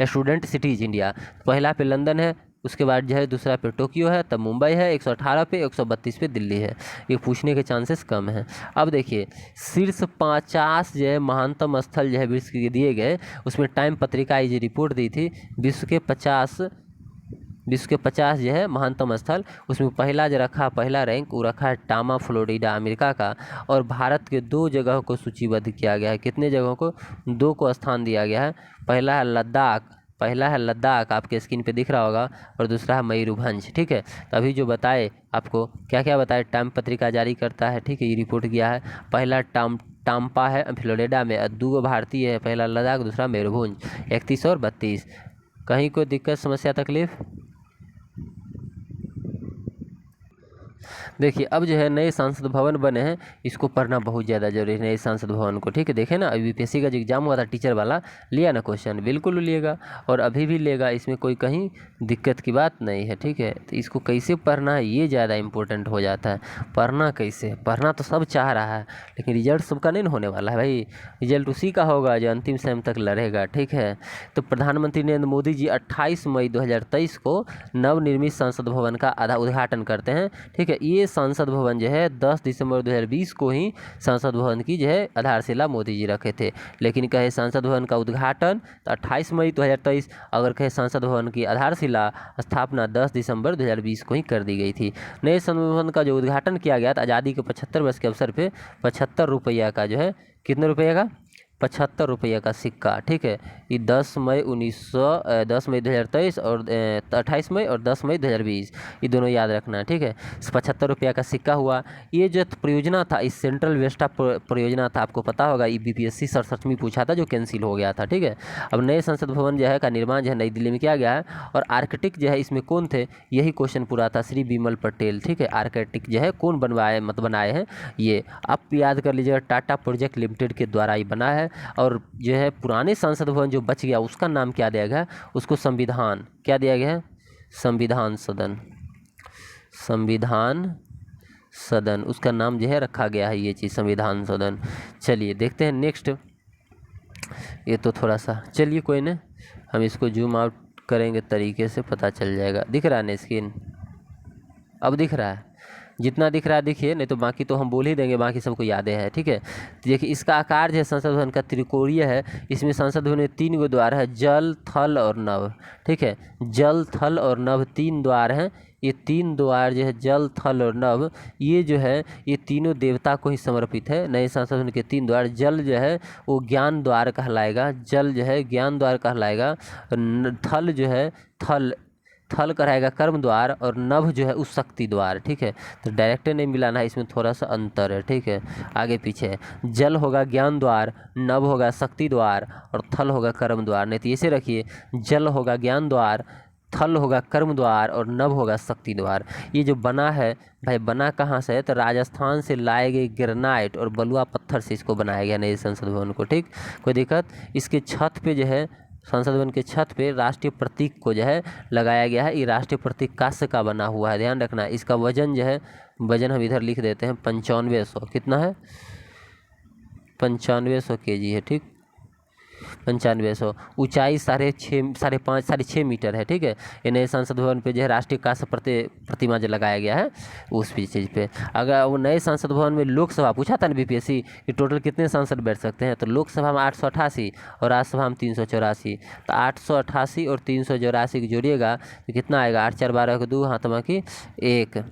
स्टूडेंट सिटीज इंडिया। पहला पे लंदन है, उसके बाद जो है दूसरा पे टोक्यो है, तब मुंबई है 118 पे, 132 पे दिल्ली है। ये पूछने के चांसेस कम हैं। अब देखिए शीर्ष 50 जो है महानतम स्थल जो है विश्व के दिए गए, उसमें टाइम पत्रिका ये रिपोर्ट दी थी विश्व के 50 जो है महानतम स्थल, उसमें पहला जो रखा, पहला रैंक वो रखा है टामा फ्लोरिडा अमेरिका का। और भारत के 2 जगहों को सूचीबद्ध किया गया है, कितने जगहों को, 2 को स्थान दिया गया है। पहला है लद्दाख आपके स्क्रीन पे दिख रहा होगा और दूसरा है मयूरभंज, ठीक है। तो अभी जो बताए आपको क्या क्या बताए, टाइम पत्रिका जारी करता है, ठीक है, ये रिपोर्ट किया है। पहला टाम्पा है फ्लोरिडा में, 2 भारतीय है, पहला लद्दाख, दूसरा मयूरभंज 31 और 32। कहीं कोई दिक्कत समस्या तकलीफ? देखिए अब जो है नए सांसद भवन बने हैं, इसको पढ़ना बहुत ज़्यादा जरूरी है, नए सांसद भवन को, ठीक है। देखें ना अभी UPSC का जो एग्जाम हुआ था टीचर वाला, लिया ना क्वेश्चन, बिल्कुल लिएगा और अभी भी लेगा, इसमें कोई कहीं दिक्कत की बात नहीं है, ठीक है। तो इसको कैसे पढ़ना है ये ज़्यादा इंपॉर्टेंट हो जाता है। पढ़ना कैसे, पढ़ना तो सब चाह रहा है लेकिन रिजल्ट सबका नहीं होने वाला है भाई, रिजल्ट उसी का होगा जो अंतिम समय तक लड़ेगा, ठीक है। तो प्रधानमंत्री नरेंद्र मोदी जी 28 मई 2023 को नवनिर्मित संसद भवन का उद्घाटन करते हैं, ठीक है। ये संसद भवन जो है 10 दिसंबर 2020 को ही संसद भवन की जो है आधारशिला मोदी जी रखे थे, लेकिन कहे संसद भवन का उद्घाटन तो 28 मई 2023, अगर कहे संसद भवन की आधारशिला स्थापना 10 दिसंबर 2020 को ही कर दी गई थी। नए संसद भवन का जो उद्घाटन किया गया था आज़ादी के 75 वर्ष के अवसर पर 75 रुपया का जो है, कितने रुपये का, 75 रुपये का सिक्का, ठीक है। ये 10 मई 2023 और 28 मई और 10 मई 2020, ये दोनों याद रखना है, ठीक है। 75 रुपया का सिक्का हुआ। ये जो परियोजना था, इस सेंट्रल वेस्टा परियोजना था, आपको पता होगा, ये BPSC 67 पूछा था जो कैंसिल हो गया था, ठीक है। अब नए संसद भवन जो है का निर्माण जो है नई दिल्ली में किया गया है और आर्किटेक्ट जो है इसमें कौन थे, यही क्वेश्चन पूरा था, श्री बिमल पटेल, ठीक है। आर्किटेक्ट जो है कौन बनाए हैं, ये आप याद कर लीजिएगा, टाटा प्रोजेक्ट लिमिटेड के द्वारा ही बना है। और जो है पुराने संसद भवन जो बच गया उसका नाम क्या दिया गया, उसको संविधान, क्या दिया गया है, संविधान सदन, उसका नाम जो है रखा गया है, ये चीज़ संविधान सदन। चलिए देखते हैं नेक्स्ट। ये तो थोड़ा सा, चलिए कोई ना, हम इसको जूम आउट करेंगे तरीके से, पता चल जाएगा। दिख रहा है ना स्क्रीन, अब दिख रहा है। जितना दिख रहा है दिखिए, नहीं तो बाकी तो हम बोल ही देंगे, बाकी सबको यादें हैं, ठीक है। तो देखिए इसका आकार जो है संसद भवन का त्रिकोणीय है। इसमें संसद भवन में 3 गो द्वार है, जल, थल और नभ, ठीक है। जल, थल और नभ 3 द्वार हैं। ये 3 द्वार जो है जल, थल और नभ, ये जो है ये तीनों देवता को ही समर्पित है। नए संसद भवन के 3 द्वार, जल जो है वो ज्ञान द्वार कहलाएगा, जल जो है ज्ञान द्वार कहलाएगा। थल जो है थल कराएगा कर्म द्वार, और नभ जो है उस शक्ति द्वार, ठीक है। तो डायरेक्ट नहीं मिलाना है, इसमें थोड़ा सा अंतर है, ठीक है, आगे पीछे है। जल होगा ज्ञान द्वार, नभ होगा शक्ति द्वार, और थल होगा कर्म द्वार। नहीं तो ऐसे रखिए, जल होगा ज्ञान द्वार, थल होगा कर्म द्वार, और नभ होगा शक्ति द्वार। ये जो बना है भाई, बना कहाँ से है? तो राजस्थान से लाए गए ग्रेनाइट और बलुआ पत्थर से इसको बनाया गया नए संसद भवन को, ठीक। कोई दिक्कत? इसके छत पे जो है, संसद भवन के छत पे राष्ट्रीय प्रतीक को जो है लगाया गया है। ये राष्ट्रीय प्रतीक कांस्य का बना हुआ है, ध्यान रखना। इसका वजन जो है, वजन हम इधर लिख देते हैं 9500। कितना है? 9500 kg है, ठीक, 9500। ऊंचाई 5.5 मीटर है, ठीक है। ये नए संसद भवन पे जो है राष्ट्रीय कांस्य प्रतिमा जो लगाया गया है उस चीज़ पे। अगर वो नए संसद भवन में लोकसभा पूछा था ना बीपीएससी कि टोटल कितने सांसद बैठ सकते हैं, तो लोकसभा में 888 और राज्यसभा में 384। तो 888 और 384 को जोड़िएगा तो कितना आएगा? 8 4 12 को 2, हाथ बाकी 1,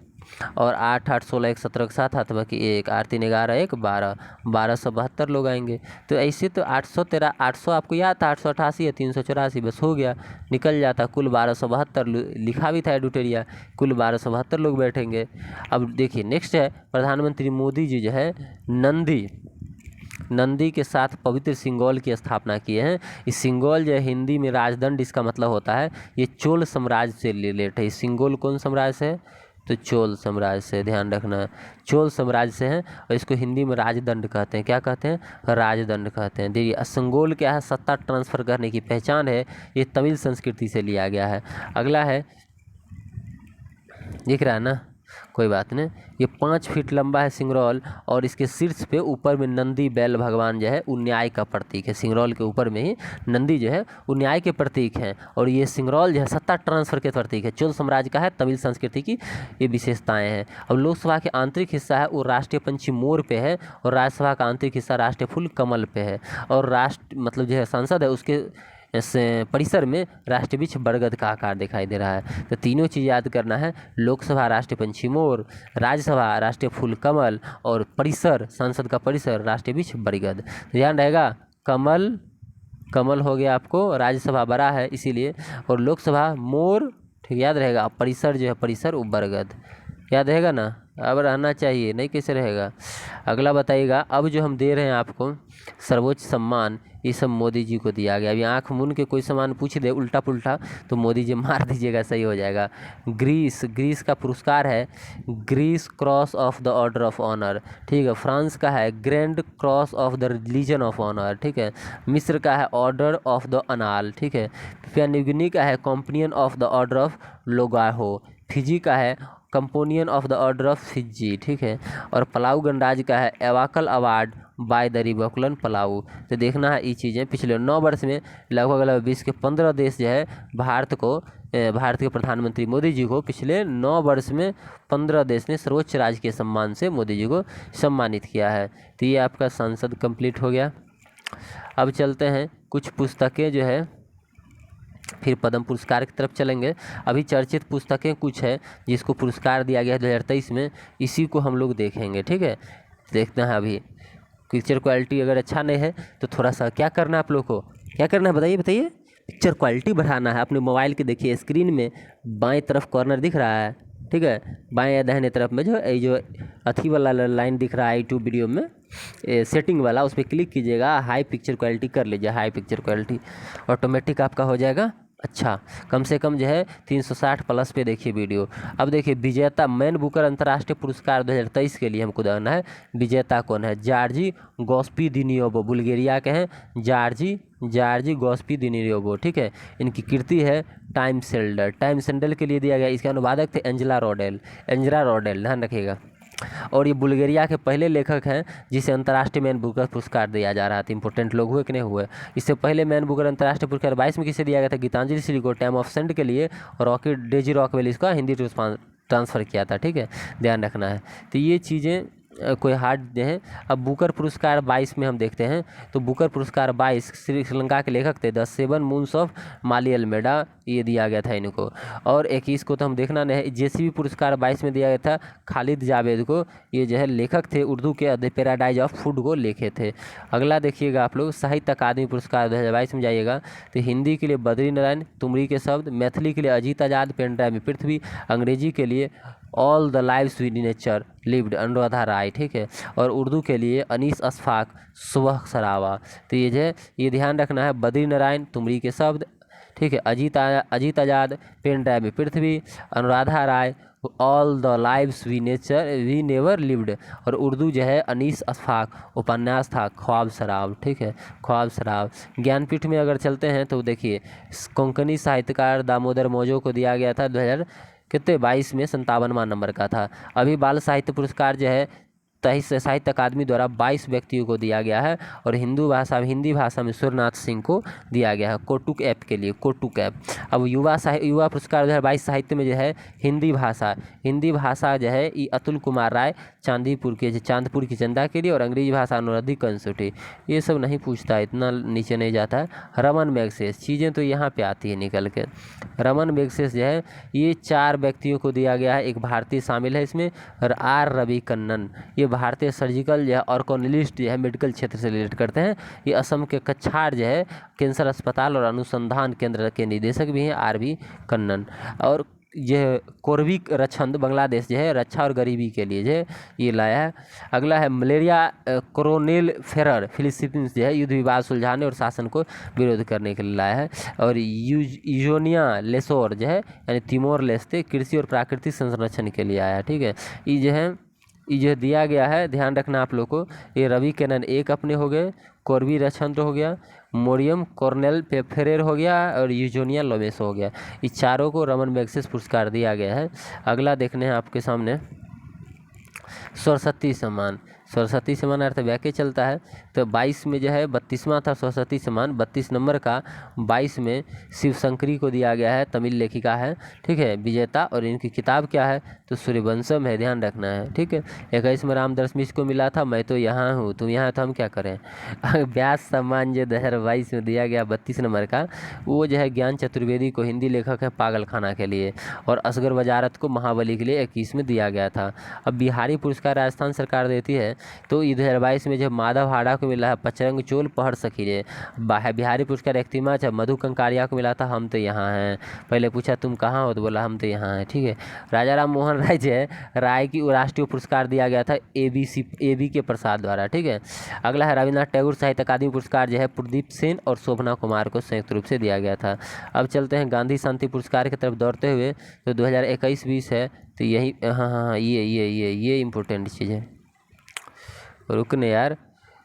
और 8 8 16 1 17 के 7, हाथ बाकी 1, 8 3 11 1 12, 1272 लोग आएंगे। तो ऐसे तो 800 आपको याद था, 888 या 384, बस हो गया, निकल जाता। कुल 1272 लिखा भी था एडुटेरिया, कुल 1272 लोग बैठेंगे। अब देखिए नेक्स्ट है, प्रधानमंत्री मोदी जी जो है नंदी के साथ पवित्र सिंगोल की स्थापना किए हैं। इस सिंगोल जो है हिंदी में राजदंड इसका मतलब होता है। ये चोल साम्राज्य से रिलेटेड है। सिंगोल कौन साम्राज्य से है? तो चोल साम्राज्य से, ध्यान रखना, चोल साम्राज्य से हैं, और इसको हिंदी में राजदंड कहते हैं। क्या कहते हैं? राजदंड कहते हैं। देखिए असंगोल क्या है? सत्ता ट्रांसफर करने की पहचान है। ये तमिल संस्कृति से लिया गया है। अगला है, दिख रहा है ना, कोई बात नहीं। ये 5 फीट लंबा है सिंगरौल, और इसके शीर्ष पे ऊपर में नंदी बैल भगवान जो है वो न्याय का प्रतीक है। सिंगरौल के ऊपर में ही नंदी जो है वो न्याय के प्रतीक हैं, और ये सिंगरौल जो है सत्ता ट्रांसफर के प्रतीक है। चोल साम्राज्य का है, तमिल संस्कृति की ये विशेषताएं हैं। अब लोकसभा के आंतरिक हिस्सा है वो राष्ट्रीय पंछी मोर पे है, और राज्यसभा का आंतरिक हिस्सा राष्ट्रीय फूल कमल पे है, और राष्ट्र मतलब जो है संसद है उसके इस परिसर में राष्ट्रीय वृक्ष बरगद का आकार दिखाई दे रहा है। तो तीनों चीज़ याद करना है, लोकसभा राष्ट्रीय पंछी मोर, राज्यसभा राष्ट्रीय फूल कमल, और परिसर संसद का परिसर राष्ट्रीय वृक्ष बरगद। ध्यान रहेगा, कमल हो गया आपको, राज्यसभा बड़ा है इसीलिए, और लोकसभा मोर, ठीक, याद रहेगा। परिसर जो है परिसर वो बरगद, याद रहेगा ना, अब रहना चाहिए, नहीं कैसे रहेगा। अगला बताइएगा, अब जो हम दे रहे हैं आपको सर्वोच्च सम्मान, ये सब मोदी जी को दिया गया। अभी आंख मूंद के कोई सामान पूछ दे उल्टा पुल्टा तो मोदी जी मार दीजिएगा, सही हो जाएगा। ग्रीस का पुरस्कार है Greece cross of the order of honour, ठीक है। फ्रांस का है grand cross of the legion of honour, ठीक है। मिस्र का है ऑर्डर ऑफ द अनाल, ठीक है। फिर न्यू गिनी का है companion of the order of Logohu. Fiji का है companion of the order of Fiji, ठीक है। और पलाऊ गणराज्य का है Ebakl award by the republican Palau. तो देखना है ये चीज़ें पिछले 9 वर्ष में लगभग विश्व के 15 देश जो है भारत के प्रधानमंत्री मोदी जी को पिछले 9 वर्ष में 15 देश ने सर्वोच्च राजकीय सम्मान से मोदी जी को सम्मानित किया है। तो ये आपका संसद कंप्लीट हो गया। अब चलते हैं कुछ पुस्तकें जो है, फिर पद्म पुरस्कार की तरफ चलेंगे। अभी चर्चित पुस्तकें कुछ है जिसको पुरस्कार दिया गया है 2023 में, इसी को हम लोग देखेंगे, ठीक है। देखते हैं अभी पिक्चर क्वालिटी अगर अच्छा नहीं है तो थोड़ा सा क्या करना है आप लोग को, क्या करना है बताइए। पिक्चर क्वालिटी बढ़ाना है। अपने मोबाइल के देखिए स्क्रीन में बाएं तरफ कॉर्नर दिख रहा है, ठीक है, बाएं या दाहिने तरफ में जो अथी वाला लाइन दिख रहा है यूट्यूब वीडियो में सेटिंग वाला, उस पर क्लिक कीजिएगा, हाई पिक्चर क्वालिटी कर लीजिए। हाई पिक्चर क्वालिटी ऑटोमेटिक आपका हो जाएगा। अच्छा, कम से कम जो है 360 प्लस पे देखिए वीडियो। अब देखिए विजेता मैन बुकर अंतर्राष्ट्रीय पुरस्कार 2023 के लिए हमको जानना है विजेता कौन है। जार्जी गोस्पिदिनियोवो, बुल्गारिया के हैं जार्जी गोस्पिदिनियोवो, ठीक है। इनकी कृति है टाइम सेंडल के लिए दिया गया। इसके अनुवादक थे एंजेला रोडेल, ध्यान रखिएगा। और ये बुल्गारिया के पहले लेखक हैं जिसे अंतर्राष्ट्रीय मैन बुकर पुरस्कार दिया जा रहा था। इंपॉर्टेंट लोग हुए कि नहीं हुए। इससे पहले मैन बुकर अंतर्राष्ट्रीय पुरस्कार 22 में किसे दिया गया था? गीतांजलि श्री को टाइम ऑफ सेंड के लिए, और डेजी रॉकवेल इसका हिंदी ट्रांसफ़र किया था, ठीक है, ध्यान रखना है। तो ये चीज़ें कोई हार्ड हैं। अब बुकर पुरस्कार 22 में हम देखते हैं, तो बुकर पुरस्कार 22 श्रीलंका के लेखक थे द सेवन मून्स ऑफ मालियलमेडा, ये दिया गया था इनको। और 21 को तो हम देखना नहीं है। जेसीबी पुरस्कार 22 में दिया गया था खालिद जावेद को, ये जो है लेखक थे, उर्दू के द पैराडाइज ऑफ फूड को लिखे थे। अगला देखिएगा आप लोग, साहित्य अकादमी पुरस्कार 2022 में जाइएगा तो हिंदी के लिए बद्री नारायण तुमरी के शब्द, मैथिली के लिए अजीत आजाद पेन ड्राइव में पृथ्वी, अंग्रेजी के लिए all the lives we never lived Anuradha Roy, ठीक है, और उर्दू के लिए अनीस अशफाक सुबह सरावा। तो ये जो है ये ध्यान रखना है, बद्री नारायण तुमरी के शब्द, ठीक है, अजीत आजाद पेन ड्राइव में पृथ्वी, Anuradha Roy all the lives we never lived, और उर्दू जो है अनीस अशफाक उपन्यास था ख्वाब शराब, ठीक है, ख्वाब शराब। ज्ञानपीठ में अगर चलते हैं तो देखिए कोंकणी साहित्यकार दामोदर मौजो को दिया गया था 2022 में 57वां नंबर का था। अभी बाल साहित्य पुरस्कार जो है साहित्य अकादमी द्वारा 22 व्यक्तियों को दिया गया है, और हिंदी भाषा में सूर्यनाथ सिंह को दिया गया है कोटुक ऐप के लिए, कोटुक ऐप। अब युवा पुरस्कार 2022 साहित्य में जो है हिंदी भाषा जो है ये अतुल कुमार राय चांदपुर की चंदा के लिए, और अंग्रेजी भाषा अनुराधी कंसुटी। ये सब नहीं पूछता, इतना नीचे नहीं जाता है। रमन मैग्सेस, चीज़ें तो यहाँ पे आती है निकल के। रमन मैग्सेस जो है ये 4 व्यक्तियों को दिया गया है, एक भारतीय शामिल है इसमें, और आर रवि कन्नन, ये भारतीय सर्जिकल जो है ऑर्गेनालिस्ट जो है मेडिकल क्षेत्र से रिलेट करते हैं। ये असम के कछार जो है कैंसर अस्पताल और अनुसंधान केंद्र के निदेशक भी हैं, आर वी कन्नन। और यह कोरविक रछंद बांग्लादेश जो है रक्षा और गरीबी के लिए जो है ये लाया है। अगला है मलेरिया कोरोनेल फेरर फिलीपींस जो है युद्ध विवाद सुलझाने और शासन को विरोध करने के लिए लाया है। और यूजोनिया लेसोर जो है यानी तिमोर लेस्ते कृषि और प्राकृतिक संरक्षण के लिए आया है, ठीक है। ये जो दिया गया है ध्यान रखना आप लोग को, ये रवि कन्नन एक अपने हो गए, कोरवी रचंद्र हो गया, मोरियम कॉर्नेल फेरेर हो गया, और यूजोनिया लोमेस हो गया। इस चारों को रमन मैग्सेस पुरस्कार दिया गया है। अगला देखने हैं आपके सामने सरस्वती सम्मान अर्थ व्याख्या चलता है। तो 22 में जो है 32वां था सरस्वती सम्मान, 32 नंबर का 22 में शिवशंकरी को दिया गया है, तमिल लेखिका है, ठीक है, विजेता। और इनकी किताब क्या है तो सूर्यवंशम है, ध्यान रखना है, ठीक है। 21 में रामदास मिश्र को मिला था मैं तो यहाँ हूँ तुम यहाँ तो हम क्या करें। व्यास सम्मान जो 2022 में दिया गया 32 नंबर का, वो जो है ज्ञान चतुर्वेदी को हिंदी लेखक है पागल खाना के लिए, और असगर वजारत को महाबली के लिए 21 में दिया गया था। अब बिहारी पुरस्कार राजस्थान सरकार देती है, तो 2022 में जब माधव हाड़ा को मिला है पचरंग चोल पहड़ सखीरे। बिहारी पुरस्कार एक्तिमा जब मधु कंकारिया को मिला था हम तो यहाँ हैं, पहले पूछा तुम कहाँ हो तो बोला हम तो यहाँ हैं, ठीक है। राजा राम मोहन राय जो है राय की राष्ट्रीय पुरस्कार दिया गया था AB के प्रसाद द्वारा, ठीक है। अगला है रविन्द्रनाथ टैगोर साहित्य अकादमी पुरस्कार जो है प्रदीप सेन और शोभना कुमार को संयुक्त रूप से दिया गया था। अब चलते हैं गांधी शांति पुरस्कार की तरफ दौड़ते हुए, तो 2021-20 है, तो यही हाँ ये इम्पोर्टेंट चीज़ है, रुकने यार।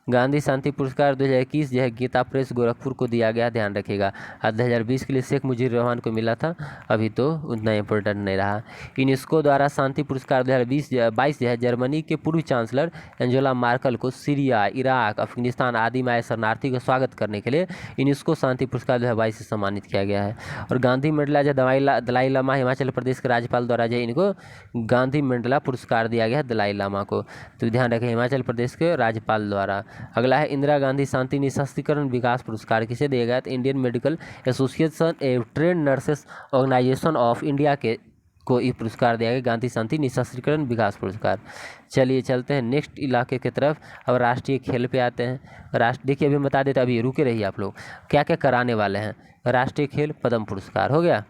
गांधी शांति पुरस्कार 2021 जो है गीता प्रेस गोरखपुर को दिया गया, ध्यान रखिएगा। 2020 के लिए शेख मुजीब रहमान को मिला था, अभी तो उतना इम्पोर्टेंट नहीं रहा। यूनेस्को द्वारा शांति पुरस्कार 2022 जो है जर्मनी के पूर्व चांसलर एंजेला मार्कल को सीरिया, इराक, अफगानिस्तान आदि में आए शरणार्थी का स्वागत करने के लिए यूनेस्को शांति पुरस्कार 2022 से सम्मानित किया गया है। और गांधी मंडला जो दलाई लामा हिमाचल प्रदेश के राज्यपाल द्वारा जो इनको गांधी मंडला पुरस्कार दिया गया है दलाई लामा को, तो ध्यान रखें हिमाचल प्रदेश के राज्यपाल द्वारा। अगला है इंदिरा गांधी शांति निःशस्त्रीकरण विकास पुरस्कार किसे दिया गया, तो Indian medical association a train nurses organisation of India को ये पुरस्कार दिया गया, गांधी शांति निःशस्त्रीकरण विकास पुरस्कार। चलिए चलते हैं नेक्स्ट इलाके की तरफ। अब राष्ट्रीय खेल पे आते हैं। देखिए अभी बता देते, अभी रुके रहिए आप लोग, क्या क्या कराने वाले हैं। राष्ट्रीय खेल पद्म पुरस्कार हो गया,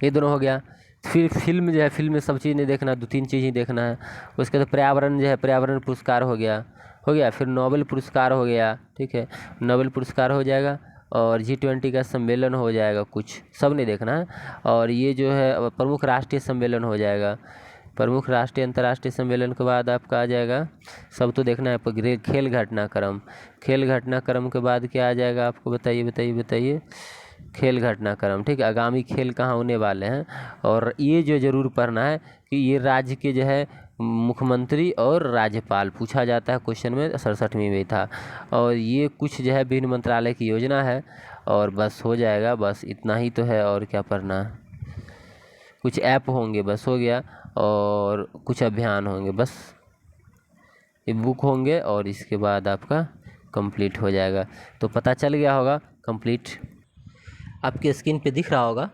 ये दोनों हो गया। फिर फिल्म जो है, फिल्म में सब चीज़ नहीं देखना, 2-3 चीज़ ही देखना है। उसके बाद पर्यावरण जो है पर्यावरण पुरस्कार हो गया। फिर नोबेल पुरस्कार हो गया, ठीक है, नोबेल पुरस्कार हो जाएगा। और G20 का सम्मेलन हो जाएगा, कुछ सब नहीं देखना है। और ये जो है प्रमुख राष्ट्रीय सम्मेलन हो जाएगा, प्रमुख राष्ट्रीय अंतर्राष्ट्रीय सम्मेलन के बाद आपका आ जाएगा, सब तो देखना है। खेल घटनाक्रम के बाद क्या आ जाएगा आपको, बताइए। खेल घटनाक्रम, ठीक है, आगामी खेल कहाँ होने वाले हैं। और ये जो ज़रूर पढ़ना है कि ये राज्य के जो है मुख्यमंत्री और राज्यपाल पूछा जाता है क्वेश्चन में, 67वीं में था। और ये कुछ जो है विभिन्न मंत्रालय की योजना है, और बस हो जाएगा, बस इतना ही तो है, और क्या पढ़ना है। कुछ ऐप होंगे, बस हो गया, और कुछ अभियान होंगे, बस ये बुक होंगे और इसके बाद आपका कंप्लीट हो जाएगा। तो पता चल गया होगा कंप्लीट। आपके स्क्रीन पे दिख रहा होगा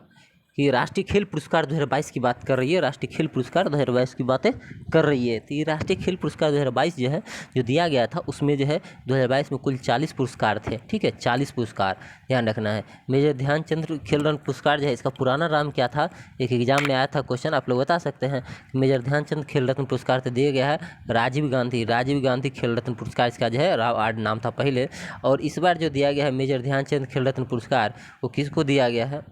कि राष्ट्रीय खेल पुरस्कार 2022 की बात कर रही है, राष्ट्रीय खेल पुरस्कार 2022 की बातें कर रही है। तो ये राष्ट्रीय खेल पुरस्कार 2022 जो है जो दिया गया था उसमें जो है 2022 में कुल 40 पुरस्कार थे, ठीक है, 40 पुरस्कार ध्यान रखना है। मेजर ध्यानचंद खेल रत्न पुरस्कार जो है इसका पुराना नाम क्या था, एक एग्जाम में आया था क्वेश्चन, आप लोग बता सकते हैं। मेजर ध्यानचंद खेल रत्न पुरस्कार तो दिया गया है राजीव गांधी खेल रत्न पुरस्कार इसका जो है आर्ट नाम था पहले, और इस बार जो दिया गया है मेजर ध्यानचंद खेल रत्न पुरस्कार वो किसको दिया गया है,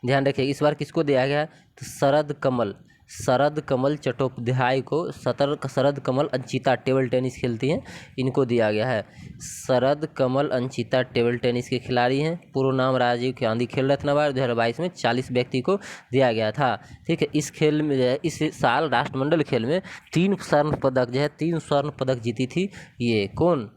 ध्यान रखिए इस बार किसको दिया गया है, तो शरद कमल चट्टोपाध्याय को, शरद कमल अंचिता टेबल टेनिस खेलती हैं, इनको दिया गया है। शरद कमल अंचिता टेबल टेनिस के खिलाड़ी हैं, पूर्ण नाम राजीव गांधी खेल रत्न अवार्ड 2022 में 40 व्यक्ति को दिया गया था, ठीक है। इस खेल में जो है इस साल राष्ट्रमंडल खेल में 3 स्वर्ण पदक जो है 3 स्वर्ण पदक जीती थी, ये कौन,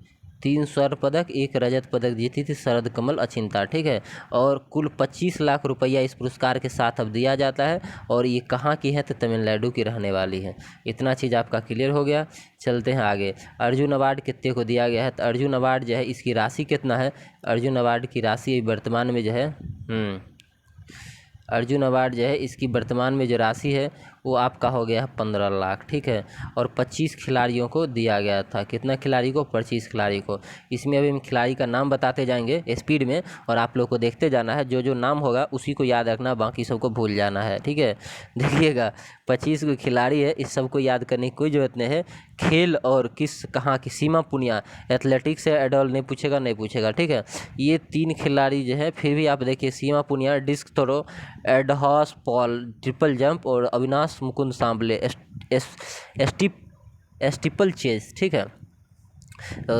3 स्वर्ण पदक 1 रजत पदक जीती थी शरद कमल अचिंता, ठीक है। और कुल 25 लाख रुपया इस पुरस्कार के साथ अब दिया जाता है, और ये कहाँ की है, तो तमिलनाडु की रहने वाली है। इतना चीज़ आपका क्लियर हो गया। चलते हैं आगे। अर्जुन अवार्ड कितने को दिया गया है, तो अर्जुन अवार्ड जो है इसकी राशि कितना है, अर्जुन अवार्ड की राशि वर्तमान में जो है अर्जुन अवार्ड जो है इसकी वर्तमान में जो राशि है वो आपका हो गया है 15 लाख, ठीक है। और 25 खिलाड़ियों को दिया गया था, कितना खिलाड़ी को, 25 खिलाड़ी को। इसमें अभी हम खिलाड़ी का नाम बताते जाएंगे स्पीड में, और आप लोग को देखते जाना है, जो जो नाम होगा उसी को याद रखना, बाकी सबको भूल जाना है, ठीक है। देखिएगा 25 को खिलाड़ी है, इस सबको याद करने की कोई ज़रूरत नहीं है। खेल और किस कहाँ की, सीमा पुनिया एथलेटिक्स है, एडॉल नहीं पूछेगा, ठीक है। ये 3 खिलाड़ी जो है, फिर भी आप देखिए Seema Punia discus throw, Eldhose Paul triple jump, और अविनाश मुकुंद सांबले स्टीपल चेस, ठीक है।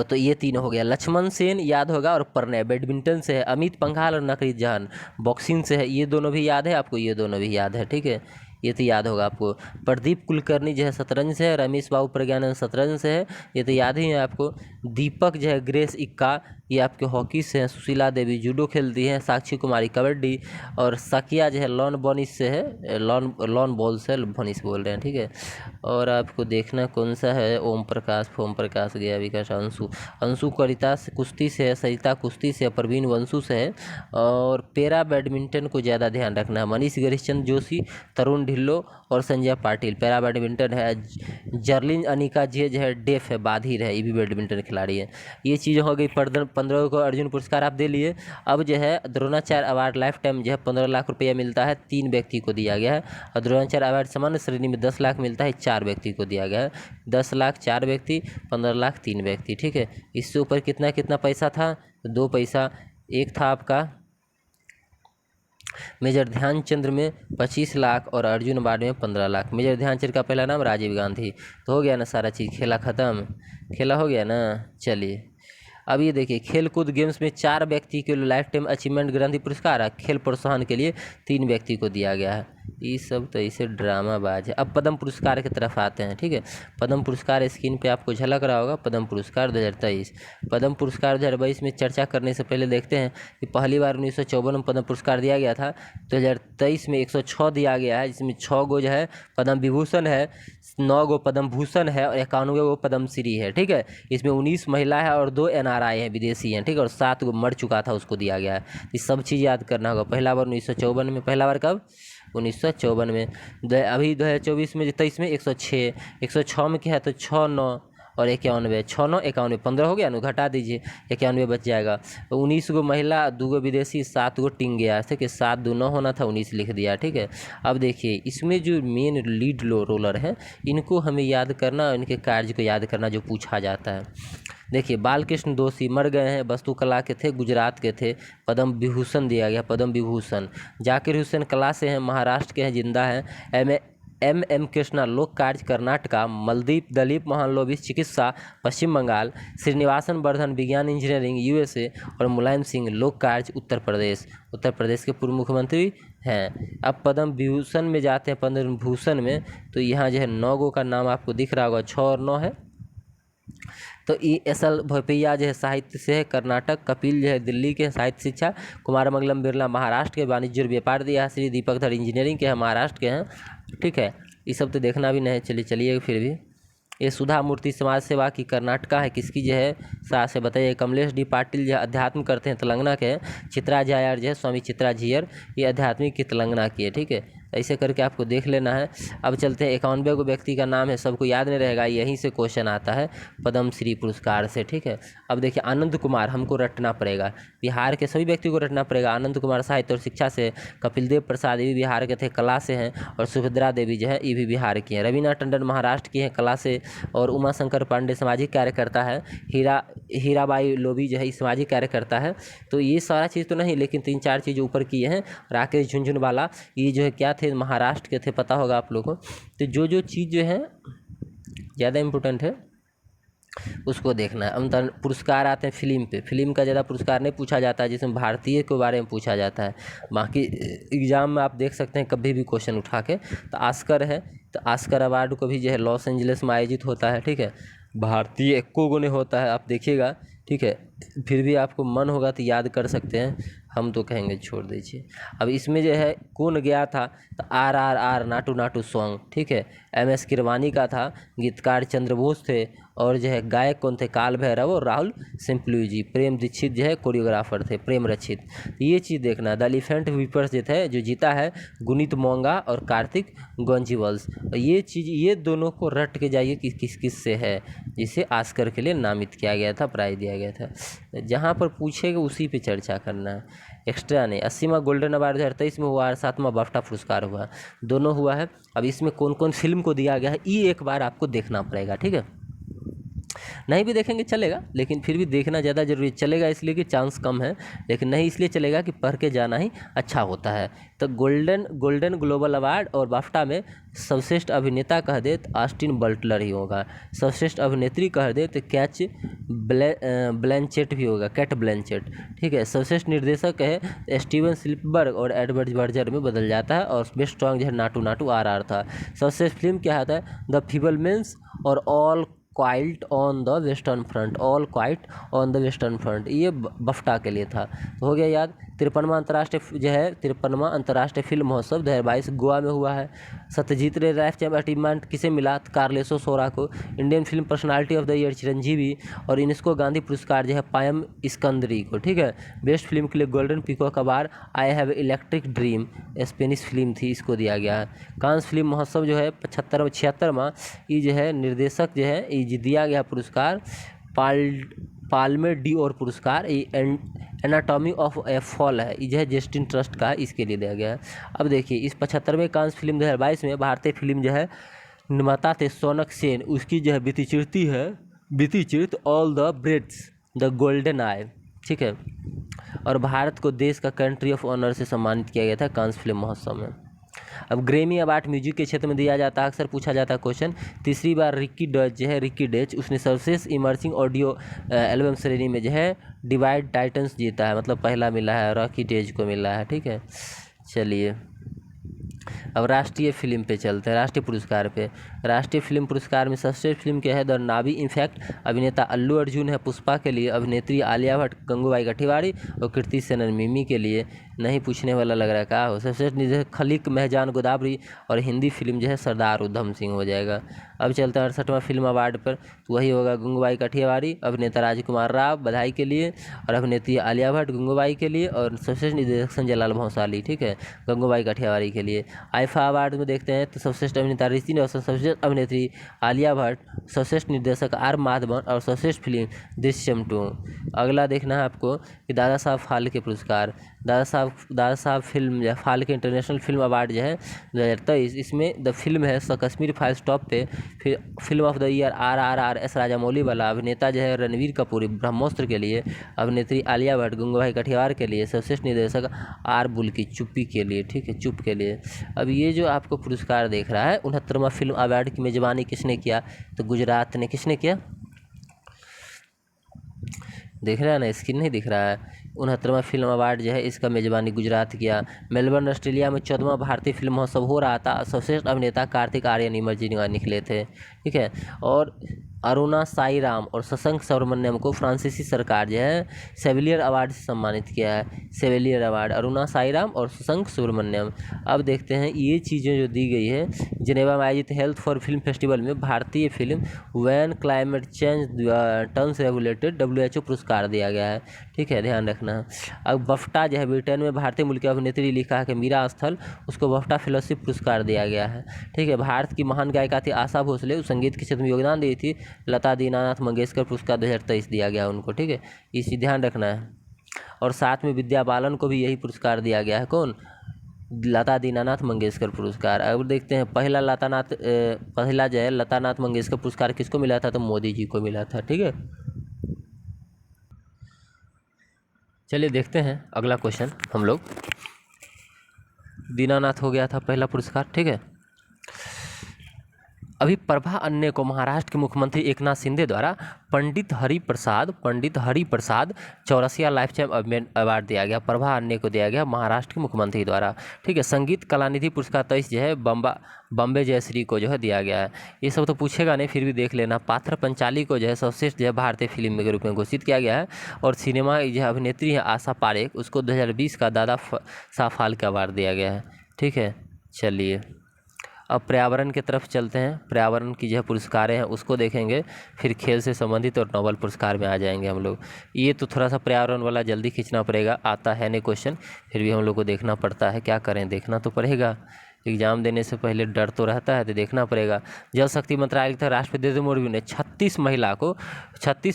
तो ये 3 हो गया। लक्ष्मण सेन याद होगा, और प्रणय बैडमिंटन से है, अमित पंघाल और नकरी जहान बॉक्सिंग से है, ये दोनों भी याद है आपको, ये दोनों भी याद है, ठीक है, ये तो याद होगा आपको। प्रदीप कुलकर्णी जो है शतरंज से है, रमेश बाबू प्रज्ञानंद शतरंज से है, ये तो याद ही है आपको। दीपक जो है ग्रेस इक्का, ये आपके हॉकी से हैं। सुशीला देवी जूडो खेलती हैं। साक्षी कुमारी कबड्डी, और सकिया जो है लॉन बॉनिस से है, लॉन बॉल से बॉनिस बोल रहे हैं, ठीक है। और आपको देखना कौन सा है, ओम प्रकाश गया, विकास अंशु कविता कुश्ती से है, सरिता कुश्ती से, प्रवीण वंशु से है। और पैरा बैडमिंटन को ज़्यादा ध्यान रखना है, मनीष गिरीशचंद जोशी, तरुण ढिल्लो और संजय पाटिल पैरा बैडमिंटन है। जर्लिन अनिका जी जो है डेफ है, बाधिर है, ये भी बैडमिंटन खिलाड़ी है। ये चीज़ हो गई। 15 को अर्जुन पुरस्कार आप दे लिए। अब जो है द्रोणाचार्य अवार्ड लाइफ टाइम जो है 15 लाख रुपया मिलता है, 3 व्यक्ति को दिया गया है। और द्रोणाचार्य अवार्ड सामान्य श्रेणी में 10 लाख मिलता है, 4 व्यक्ति को दिया गया है। 10 लाख 4 व्यक्ति, 15 लाख 3 व्यक्ति, ठीक है। इससे ऊपर कितना पैसा था, 2 पैसा। एक था आपका मेजर ध्यानचंद्र में 25 लाख और अर्जुन अवार्ड में 15 लाख। मेजर ध्यानचंद्र का पहला नाम राजीव गांधी। तो हो गया ना सारा चीज़, खेला ख़त्म, खेला हो गया ना। चलिए अब ये देखिए, खेल कूद गेम्स में 4 व्यक्ति के लिए लाइफ टाइम अचीवमेंट गांधी पुरस्कार है। खेल प्रोत्साहन के लिए 3 व्यक्ति को दिया गया है। ये सब तो इसे ड्रामाबाज है। अब पद्म पुरस्कार की तरफ आते हैं, ठीक है। पद्म पुरस्कार स्क्रीन पे आपको झलक रहा होगा। पद्म पुरस्कार 2023। पद्म पुरस्कार 2022 में चर्चा करने से पहले देखते हैं कि पहली बार 1954 में पद्म पुरस्कार दिया गया था। 2023 में 106 दिया गया है, जिसमें 6 गो जो है पद्म विभूषण है, 9 गो पद्म भूषण है और 91 गो पद्म श्री है, ठीक है। इसमें 19 महिला है और 2 NRI हैं, विदेशी हैं, ठीक है। और 7 गो मर चुका था, उसको दिया गया है। ये सब चीज़ याद करना होगा। पहला बार 1954 में, पहला बार कब, 1954 में। अभी 2024 में 23 में 106, 106 में क्या है, तो 6 9 और 91, 6 9 91, 15 हो गया ना, घटा दीजिए, 91 बच जाएगा। 19 गो महिला, 2 गो विदेशी, 7 गो टिंग गया, ऐसे कि 7 2 9 होना था, 19 लिख दिया, ठीक है। अब देखिए इसमें जो मेन लीड रोलर है, इनको हमें याद करना, इनके कार्य को याद करना जो पूछा जाता है। देखिए बालकृष्ण दोषी मर गए हैं, वास्तुकला के थे, गुजरात के थे, पद्म विभूषण दिया गया, पद्म विभूषण। जाकिर हुसैन कला से हैं, महाराष्ट्र के हैं, जिंदा हैं। एम कृष्णा लोक कार्य कर्नाटका। मलदीप दलीप महालनोबिस चिकित्सा पश्चिम बंगाल। श्रीनिवासन वर्धन विज्ञान इंजीनियरिंग USA। और मुलायम सिंह लोक कार्य उत्तर प्रदेश के पूर्व मुख्यमंत्री हैं। अब पद्म विभूषण में जाते हैं, पद्म भूषण में, तो यहाँ जो है 9 गो का नाम आपको दिख रहा होगा, 6 और 9 है, तो ESL भोपैया जो है साहित्य से है कर्नाटक, कपिल जो है दिल्ली के साहित्य शिक्षा, कुमार मंगलम बिरला महाराष्ट्र के वाणिज्य और व्यापार दिया, श्री दीपक धर इंजीनियरिंग के हैं महाराष्ट्र के हैं, ठीक है। ये सब तो देखना भी नहीं, चलिए फिर भी। ये सुधा मूर्ति समाज सेवा की कर्नाटका है, किसकी जो है सास से बताइए। कमलेश डी पाटिल जो है अध्यात्म करते हैं तेलंगाना के हैं। चित्रा जायर जो है स्वामी चित्रा जियर, ये आध्यात्मिक की तेलंगाना की है, ठीक है। ऐसे करके आपको देख लेना है। अब चलते हैं 91 को व्यक्ति का नाम है, सबको याद नहीं रहेगा, यहीं से क्वेश्चन आता है पद्म श्री पुरस्कार से, ठीक है। अब देखिए आनंद कुमार हमको रटना पड़ेगा, बिहार के सभी व्यक्ति को रटना पड़ेगा। आनंद कुमार साहित्य और शिक्षा से, कपिल देव प्रसाद ये भी बिहार के थे, कला से हैं, और सुभद्रा देवी जो है ये भी बिहार की हैं। रवीना टंडन महाराष्ट्र की हैं, कला से, और उमा शंकर पांडे सामाजिक कार्यकर्ता है। हीराबाई लोबी जो है सामाजिक कार्यकर्ता है। तो ये सारा चीज़ तो नहीं, लेकिन 3-4 चीज़ ऊपर की हैं। राकेश झुनझुनवाला ये जो है क्या थे, महाराष्ट्र के थे, पता होगा आप लोगों को। तो जो चीज़ जो है ज़्यादा इम्पोर्टेंट है उसको देखना है। अंतर पुरस्कार आते हैं फिल्म पे, फिल्म का ज़्यादा पुरस्कार नहीं पूछा जाता है, जिसमें भारतीय के बारे में पूछा जाता है। बाकी एग्जाम में आप देख सकते हैं कभी भी क्वेश्चन उठा के। तो ऑस्कर है, तो ऑस्कर अवार्ड को भी जो है लॉस एंजलिस में आयोजित होता है, ठीक है। भारतीय एको गो नहीं होता है, आप देखिएगा, ठीक है। फिर भी आपको मन होगा तो याद कर सकते हैं, हम तो कहेंगे छोड़ दीजिए। अब इसमें जो है कौन गया था, तो RRR नाटू नाटू सॉन्ग, ठीक है, MS किरवानी का था। गीतकार चंद्रबोस थे, और जो है गायक कौन थे, काल भैरव और राहुल सिंपलू जी। प्रेम दीक्षित जो है कोरियोग्राफर थे, प्रेम रचित। ये चीज़ देखना। द एलिफेंट वीपर्स जो थे, जो जीता है गुनीत मोंगा और कार्तिक गंजीवल्स। ये चीज़, ये दोनों को रट के जाइए कि किस किस से है, जिसे ऑस्कर के लिए नामित किया गया था, प्राइज दिया गया था। जहाँ पर पूछेगा उसी पे चर्चा करना है, एक्स्ट्रा नहीं। 80वां गोल्डन अवार्ड 2023 में हुआ और 7वां बाफ्टा पुरस्कार हुआ, दोनों हुआ है। अब इसमें कौन कौन फिल्म को दिया गया है ये एक बार आपको देखना पड़ेगा, ठीक है। नहीं भी देखेंगे चलेगा, लेकिन फिर भी देखना ज़्यादा जरूरी चलेगा, इसलिए कि चांस कम है, लेकिन नहीं इसलिए चलेगा कि पढ़ के जाना ही अच्छा होता है। तो गोल्डन ग्लोबल अवार्ड और बाफ्टा में सर्वश्रेष्ठ अभिनेता कह दे तो ऑस्टिन बटलर ही होगा। सर्वश्रेष्ठ अभिनेत्री कह दे तो ब्लैंचेट भी होगा, कैट ब्लैंचेट, ठीक है। सर्वश्रेष्ठ निर्देशक है स्टीवन स्पिलबर्ग और एडवर्ड बर्जर में बदल जाता है, और बेस्ट सॉन्ग जो है नाटू नाटू RR था। सर्वश्रेष्ठ फिल्म क्या आता है, द फीबलमेंस और all quite on the western front, all quite on the western front, ये बफ्टा के लिए था। तो हो गया याद। 53वां अंतर्राष्ट्रीय जो है 53वां अंतर्राष्ट्रीय फिल्म महोत्सव 2022 गोवा में हुआ है। सत्यजीत रे लाइफ टाइम अचीवमेंट किसे मिला, कार्लेसो सोरा को। Indian film personality of the year Chiranjeevi, और यूनेस्को गांधी पुरस्कार जो है पायम इस्कंदरी को, ठीक है। बेस्ट फिल्म के लिए golden peacock award I have electric dream, Spanish film थी, इसको दिया गया है। कांस फिल्म महोत्सव जो है 76वां, ये जो है निर्देशक जो है ये दिया गया पुरस्कार पाल्मे डी और पुरस्कार, ये एनाटॉमी ऑफ ए फॉल है, ये जो है जस्टिन ट्रस्ट का है, इसके लिए दिया गया है। अब देखिए इस 75वें कांस फिल्म 2022 में भारतीय फिल्म जो है निर्माता थे सोनक सेन, उसकी जो है बीती चिरत all the breads the golden eye, ठीक है। और भारत को देश का कंट्री ऑफ ऑनर से सम्मानित किया गया था कांस फिल्म महोत्सव में। अब ग्रैमी अवार्ड म्यूजिक के क्षेत्र में दिया जाता है, अक्सर पूछा जाता है क्वेश्चन। तीसरी बार रिकी डेच उसने सर्वश्रेष्ठ इमर्सिंग ऑडियो एल्बम श्रेणी में जो है डिवाइड टाइटन्स जीता है, मतलब पहला मिला है, रॉकी डेज को मिला है, ठीक है। चलिए अब राष्ट्रीय फिल्म पे चलते हैं, राष्ट्रीय पुरस्कार पे। राष्ट्रीय फिल्म पुरस्कार में सर्वश्रेष्ठ फिल्म क्या है, द नावी इम्पैक्ट, अभिनेता अल्लू अर्जुन है पुष्पा के लिए, अभिनेत्री आलिया भट्ट, गंगूबाई काठियावाड़ी और कृति सेनन मिमी के लिए। नहीं पूछने वाला लग रहा है क्या हो। सबसे निर्देशक खलीक महजान गोदावरी, और हिंदी फिल्म जो है सरदार उधम सिंह हो जाएगा। अब चलते हैं 68वां फिल्म अवार्ड पर, तो वही होगा गंगूबाई काठियावाड़ी, अभिनेता राजकुमार राव बधाई के लिए, और अभिनेत्री आलिया भट्ट गंगूबाई के लिए, और सर्वश्रेष्ठ निर्देशक संजय लाल भंसाली, ठीक है, गंगूबाई काठियावाड़ी के लिए। आईफा अवार्ड में देखते हैं तो सर्वश्रेष्ठ अभिनेता ऋषि रोशन, सर्वश्रेष्ठ अभिनेत्री आलिया भट्ट, सर्वश्रेष्ठ निर्देशक R माधवन, और सर्वश्रेष्ठ फिल्म दृश्यम 2। अगला देखना है आपको कि दादा साहब फाल्के पुरस्कार, Dada Saheb film Phalke international film award जो है 2023, इसमें द फिल्म है कश्मीर फाइल्स टॉप पे। फिर film of the year RRR S Rajamouli वाला, अभिनेता जो है रणवीर कपूर ब्रह्मोस्त्र के लिए, अभिनेत्री आलिया भट्ट गंगूबाई काठियावाड़ के लिए, सर्वश्रेष्ठ निर्देशक R बुल्की चुप्पी के लिए, ठीक है, चुप के लिए। अब ये जो आपको पुरस्कार देख रहा है 69वां फिल्म अवार्ड की मेजबानी किसने किया, तो गुजरात ने। किसने किया, देख रहा है ना, स्क्रीन नहीं दिख रहा है। 69वां फिल्म अवार्ड जो है इसका मेजबानी गुजरात किया। मेलबर्न ऑस्ट्रेलिया में 14वां भारतीय फिल्म महोत्सव हो रहा था, सर्वश्रेष्ठ अभिनेता कार्तिक आर्यन इमर्जिंग निकले थे, ठीक है। और अरुणा साई राम और शशांक सुब्रमण्यम को फ्रांसीसी सरकार जो है सेविलियर अवार्ड से सम्मानित किया है। सेविलियर अवार्ड अरुणा साई राम और शशांक सुब्रमण्यम। अब देखते हैं ये चीज़ें जो दी गई है। जिनेवा में आयोजित हेल्थ फॉर फिल्म फेस्टिवल में भारतीय film when climate change turns regulated WHO पुरस्कार दिया गया है। ठीक है, ध्यान रखना है। अब बफ्टा जो है ब्रिटेन में भारतीय मूल की अभिनेत्री लिखा है कि मीरा स्थल, उसको बफ्टा फेलोशिप पुरस्कार दिया गया है। ठीक है, भारत की महान गायिका थी आशा भोसले, उस संगीत के क्षेत्र में योगदान दी थी। लता दीनानाथ मंगेशकर पुरस्कार 2023 दिया गया उनको। ठीक है, इसी ध्यान रखना है। और साथ में विद्या बालन को भी यही पुरस्कार दिया गया है। कौन? लता दीनानाथ मंगेशकर पुरस्कार। अब देखते हैं पहला जो है लतानाथ मंगेशकर पुरस्कार किसको मिला था? तो मोदी जी को मिला था। ठीक है, चलिए देखते हैं अगला क्वेश्चन हम लोग। दीनानाथ हो गया था पहला पुरस्कार। ठीक है, अभी प्रभा अन्य को महाराष्ट्र के मुख्यमंत्री एकनाथ शिंदे द्वारा Pandit Hariprasad Chaurasia lifetime award दिया गया। प्रभा अन्य को दिया गया महाराष्ट्र के मुख्यमंत्री द्वारा। ठीक है, संगीत कलानिधि पुरस्कार 23 जो है बॉम्बे जयश्री को जो है दिया गया है। ये सब तो पूछेगा नहीं, फिर भी देख लेना। पात्र पंचाली को जो है सर्वश्रेष्ठ जो है भारतीय फिल्म के रूप में घोषित किया गया है। और सिनेमा जो अभिनेत्री है आशा पारेख, उसको 2020 का दादा साहब फाल्के अवार्ड दिया गया है। ठीक है, चलिए अब पर्यावरण की तरफ चलते हैं। पर्यावरण की जो पुरस्कारें हैं उसको देखेंगे, फिर खेल से संबंधित और नोबेल पुरस्कार में आ जाएंगे हम लोग। ये तो थोड़ा सा पर्यावरण वाला जल्दी खींचना पड़ेगा, आता है नहीं क्वेश्चन, फिर भी हम लोग को देखना पड़ता है। क्या करें, देखना तो पड़ेगा। एग्जाम देने से पहले डर तो रहता है, तो देखना पड़ेगा। जल शक्ति मंत्रालय के राष्ट्रपति द्रौपदी मुर्मू ने 36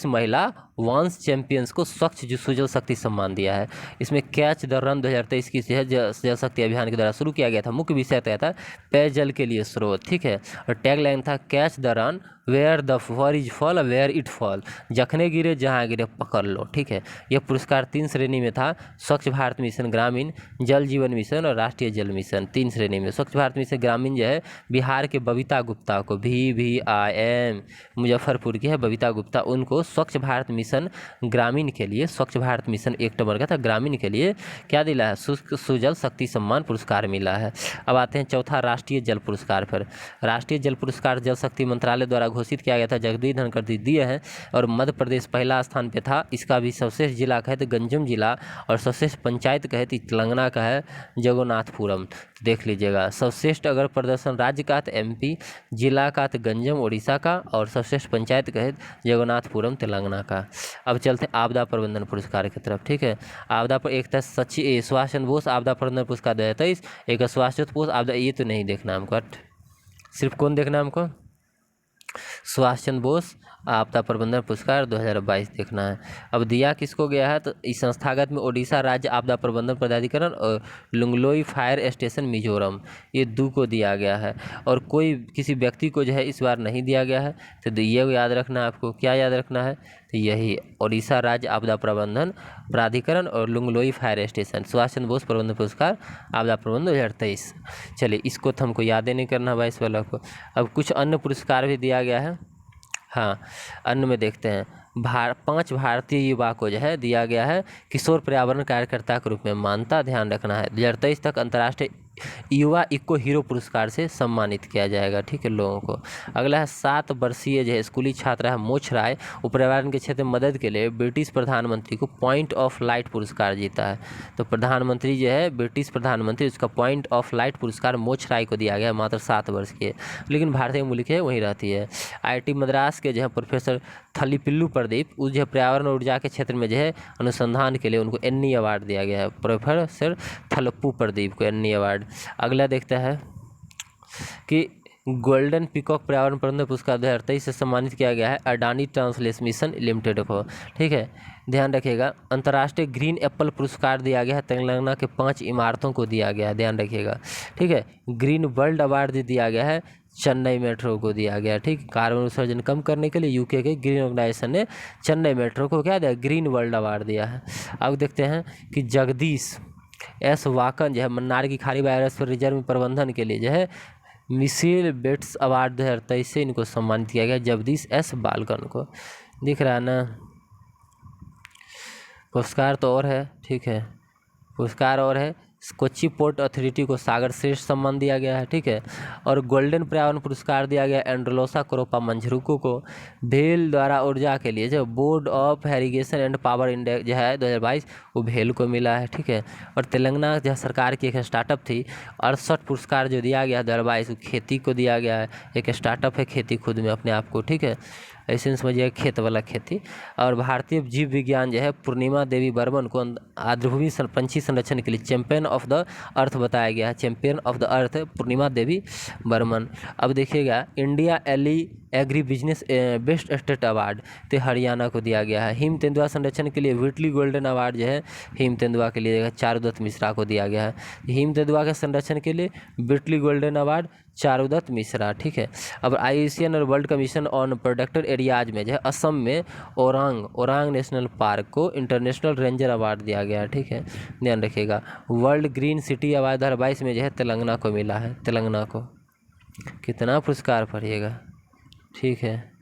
महिला वांस चैंपियंस को स्वच्छ सुजल शक्ति सम्मान दिया है। इसमें कैच द रन 2023 की जल शक्ति अभियान के द्वारा शुरू किया गया था। मुख्य विषय तय था पेयजल के लिए स्रोत। ठीक है, और टैग लाइन था catch the run where the four is fall where it fall, जखने गिरे जहाँ गिरे पकड़ लो। ठीक है, यह पुरस्कार 3 श्रेणी में था। स्वच्छ भारत मिशन ग्रामीण, जल जीवन मिशन और राष्ट्रीय जल मिशन, 3 श्रेणी में। स्वच्छ भारत मिशन ग्रामीण जो है बिहार के बबीता गुप्ता को, VVIM मुजफ्फरपुर की है बबीता गुप्ता, उनको स्वच्छ भारत मिशन ग्रामीण के लिए, स्वच्छ भारत मिशन 1 नंबर का था, ग्रामीण के लिए क्या दिला है? सुजल शक्ति सम्मान पुरस्कार मिला है। अब आते हैं चौथा राष्ट्रीय जल पुरस्कार पर। राष्ट्रीय जल पुरस्कार जल शक्ति मंत्रालय द्वारा घोषित किया गया था, जगदीप धनखड़ दिए हैं। और मध्य प्रदेश पहला स्थान पे था। इसका भी सर्वश्रेष्ठ जिला कहे तो गंजम जिला, और सर्वश्रेष्ठ पंचायत कहे तो तेलंगाना का है जगन्नाथपुरम। तो देख लीजिएगा, सर्वश्रेष्ठ अगर प्रदर्शन राज्य का तो MP, जिला का तो गंजम उड़ीसा का, और सर्वश्रेष्ठ पंचायत कहे जगन्नाथपुरम तेलंगाना का। अब चलते हैं आपदा प्रबंधन पुरस्कार की तरफ। ठीक है, आपदा पर एक था सुभाष चंद्र बोस आपदा प्रबंधन पुरस्कार 2023, एक सुभाष चंद्र बोस आपदा, ये तो नहीं देखना हमको, सिर्फ कौन देखना हमको? सुभाष चंद्र बोस आपदा प्रबंधन पुरस्कार 2022 देखना है। अब दिया किसको गया है? तो इस संस्थागत में ओडिशा राज्य आपदा प्रबंधन प्राधिकरण और लुंगलोई फायर स्टेशन मिजोरम, ये 2 को दिया गया है। और कोई किसी व्यक्ति को जो है इस बार नहीं दिया गया है। तो ये याद रखना है आपको, क्या याद रखना है? तो यही ओडिशा राज्य आपदा प्रबंधन प्राधिकरण और लुंगलोई फायर स्टेशन, सुभाष चंद्र बोस प्रबंधन पुरस्कार आपदा प्रबंधन 2023। चलिए, इसको तो हमको याद ही नहीं करना भाई इस वाला को। अब कुछ अन्य पुरस्कार भी दिया गया है। हाँ, अन्य में देखते हैं 5 भारतीय युवा को जो है दिया गया है किशोर पर्यावरण कार्यकर्ता के रूप में मान्यता, ध्यान रखना है। 2023 तक अंतर्राष्ट्रीय युवा इको हीरो पुरस्कार से सम्मानित किया जाएगा। ठीक है, लोगों को। अगला है 7 वर्षीय जो है स्कूली छात्रा है मोक्ष राय, वो पर्यावरण के क्षेत्र में मदद के लिए ब्रिटिश प्रधानमंत्री को पॉइंट ऑफ लाइट पुरस्कार जीता है। तो प्रधानमंत्री जो है ब्रिटिश प्रधानमंत्री, उसका पॉइंट ऑफ लाइट पुरस्कार मोक्ष राय को दिया गया। मात्र 7 वर्ष की है, लेकिन भारतीय मूल की है, वहीं रहती है। IIT मद्रास के जो है प्रोफेसर थलीपिल्लू प्रदीप, उस जो है पर्यावरण और ऊर्जा के क्षेत्र में जो है अनुसंधान के लिए उनको NE अवार्ड दिया गया है। प्रोफेसर थलप्पू प्रदीप को NE अवार्ड। अगला देखता है कि गोल्डन पीकॉक पर्यावरण प्रबंधन पुरस्कार 2023 से सम्मानित किया गया है अडानी ट्रांसलेशन लिमिटेड को। ठीक है, ध्यान रखिएगा। अंतर्राष्ट्रीय ग्रीन एप्पल पुरस्कार दिया गया है तेलंगाना के 5 इमारतों को दिया गया है, ध्यान रखिएगा। ठीक है, ग्रीन वर्ल्ड अवार्ड दिया गया है चेन्नई मेट्रो को दिया गया। ठीक, कार्बन उत्सर्जन कम करने के लिए UK के ग्रीन ऑर्गेनाइजेशन ने चेन्नई मेट्रो को क्या दिया? ग्रीन वर्ल्ड अवार्ड दिया है। अब देखते हैं कि जगदीश S वाकन जो है मन्नार की खाड़ी बायोस्फीयर रिजर्व प्रबंधन के लिए जो है मिशेल बेट्स अवार्ड 2023 से इनको सम्मानित किया गया, जगदीश S बालकन को। दिख रहा है ना? पुरस्कार तो और है। ठीक है, पुरस्कार और है। कोच्चि पोर्ट अथॉरिटी को सागर श्रेष्ठ सम्मान दिया गया है, ठीक है। और गोल्डन पर्यावरण पुरस्कार दिया गया एंड्रोलोसा कोरोपा मंझरुको को। भेल द्वारा ऊर्जा के लिए जो board of irrigation and power index जो है 2022 वो भेल को मिला है, ठीक है। और तेलंगाना जो सरकार की एक स्टार्टअप थी 68 पुरस्कार जो दिया गया 2022 खेती को दिया गया है। एक स्टार्टअप है खेती खुद में अपने आप को, ठीक है, ऐसे समझिए खेत वाला खेती। और भारतीय जीव विज्ञान जो है पूर्णिमा देवी बर्मन को आर्द्रभूमि पंछी संरक्षण के लिए चैंपियन ऑफ द अर्थ बताया गया है। चैंपियन ऑफ द अर्थ पूर्णिमा देवी बर्मन। अब देखिएगा India agri business best state award तो हरियाणा को दिया गया है। हिम तेंदुआ संरक्षण के लिए व्हिटली गोल्डन अवार्ड जो है हिम तेंदुआ के लिए चारुदत्त मिश्रा को दिया गया है। हिम तेंदुआ के संरक्षण के लिए Whitley golden award Charudatta Mishra, ठीक है। अब IUCN और world commission on protected areas में जो है असम में ओरांग नेशनल पार्क को इंटरनेशनल रेंजर अवार्ड दिया गया है, ठीक है, ध्यान रखिएगा। वर्ल्ड ग्रीन सिटी अवार्ड 2022 में जो है तेलंगाना को मिला है। तेलंगाना को कितना पुरस्कार पढ़िएगा, ठीक है।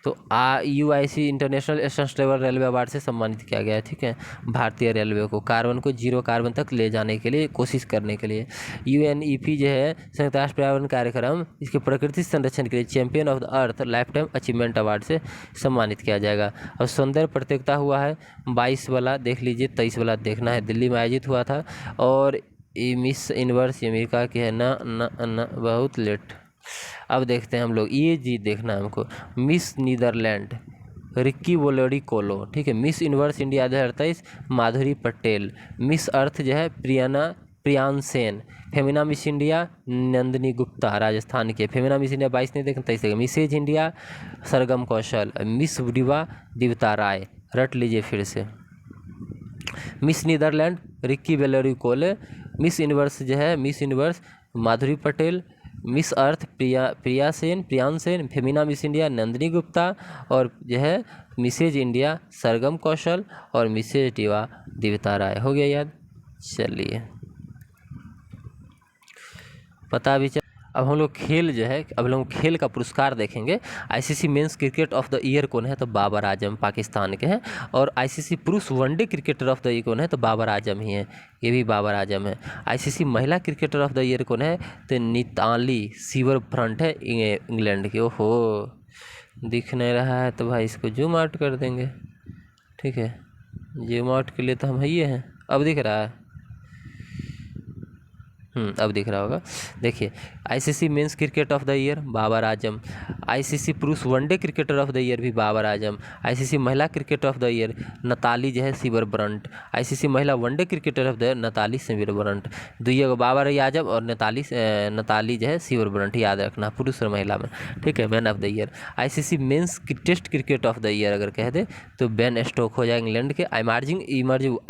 तो UIC international sustainable railway award से सम्मानित किया गया है, ठीक है, भारतीय रेलवे को कार्बन को 0 कार्बन तक ले जाने के लिए कोशिश करने के लिए। UNEP जो है संयुक्त राष्ट्र पर्यावरण कार्यक्रम इसके प्रकृति संरक्षण के लिए champion of the earth life time achievement award से सम्मानित किया जाएगा। और सौंदर्य प्रतियोगिता हुआ है 22 वाला देख लीजिए, 23 वाला देखना है, दिल्ली में आयोजित हुआ था। और मिस यूनिवर्स अमेरिका की है ना बहुत लेट। अब देखते हैं हम लोग, ये जी देखना है हमको, मिस नीदरलैंड रिक्की वोलोडी कोलो, ठीक है। मिस यूनिवर्स इंडिया 2023 माधुरी पटेल। मिस अर्थ जो है Priyan Sen. Femina Miss India Nandini Gupta Rajasthan के। फेमिना मिस इंडिया 22 नहीं देखना 23। मिसेज इंडिया सरगम कौशल। मिस डिवा दिवता राय, रट लीजिए फिर से। मिस नीदरलैंड रिक्की वोलोडी कोले। मिस यूनिवर्स जो है Miss Universe Madhuri Patel. Miss Earth Priyan Sen. Femina Miss India Nandini Gupta. और जो है मिसेज इंडिया सरगम कौशल। और मिसेज डिवा दिवता राय। हो गया याद, चलिए पता भी चल। अब हम लोग खेल जो है, अब लोग खेल का पुरस्कार देखेंगे। ICC men's cricket of the year कौन है, तो बाबर आजम पाकिस्तान के हैं। और ICC पुरुष one day cricketer of the year कौन है, तो बाबर आजम ही है, ये भी बाबर आजम है। ICC महिला क्रिकेटर ऑफ द ईयर कौन है, तो निताली सीवरफ्रंट है इंग्लैंड की। ओहो दिख नहीं रहा है तो भाई इसको जूम आउट कर देंगे, ठीक है। जूम आउट के लिए तो हम ही हैं। अब दिख रहा है, अब दिख रहा होगा। देखिए ICC men's cricket of the year Babar Azam. ICC पुरुष one day cricketer of the year भी बाबर आजम। ICC महिला cricket of the year Natalie जो है सीवरब्रंट। ICC महिला one day cricketer of the year Natalie Sciver Brunt. दुइये बाबर आजम और नताली जो है सीवरब्रंट, याद रखना पुरुष और महिला में, ठीक है। Man of the year. ICC men's test cricket of the year अगर कह दे तो बेन स्टोक हो जाए इंग्लैंड के।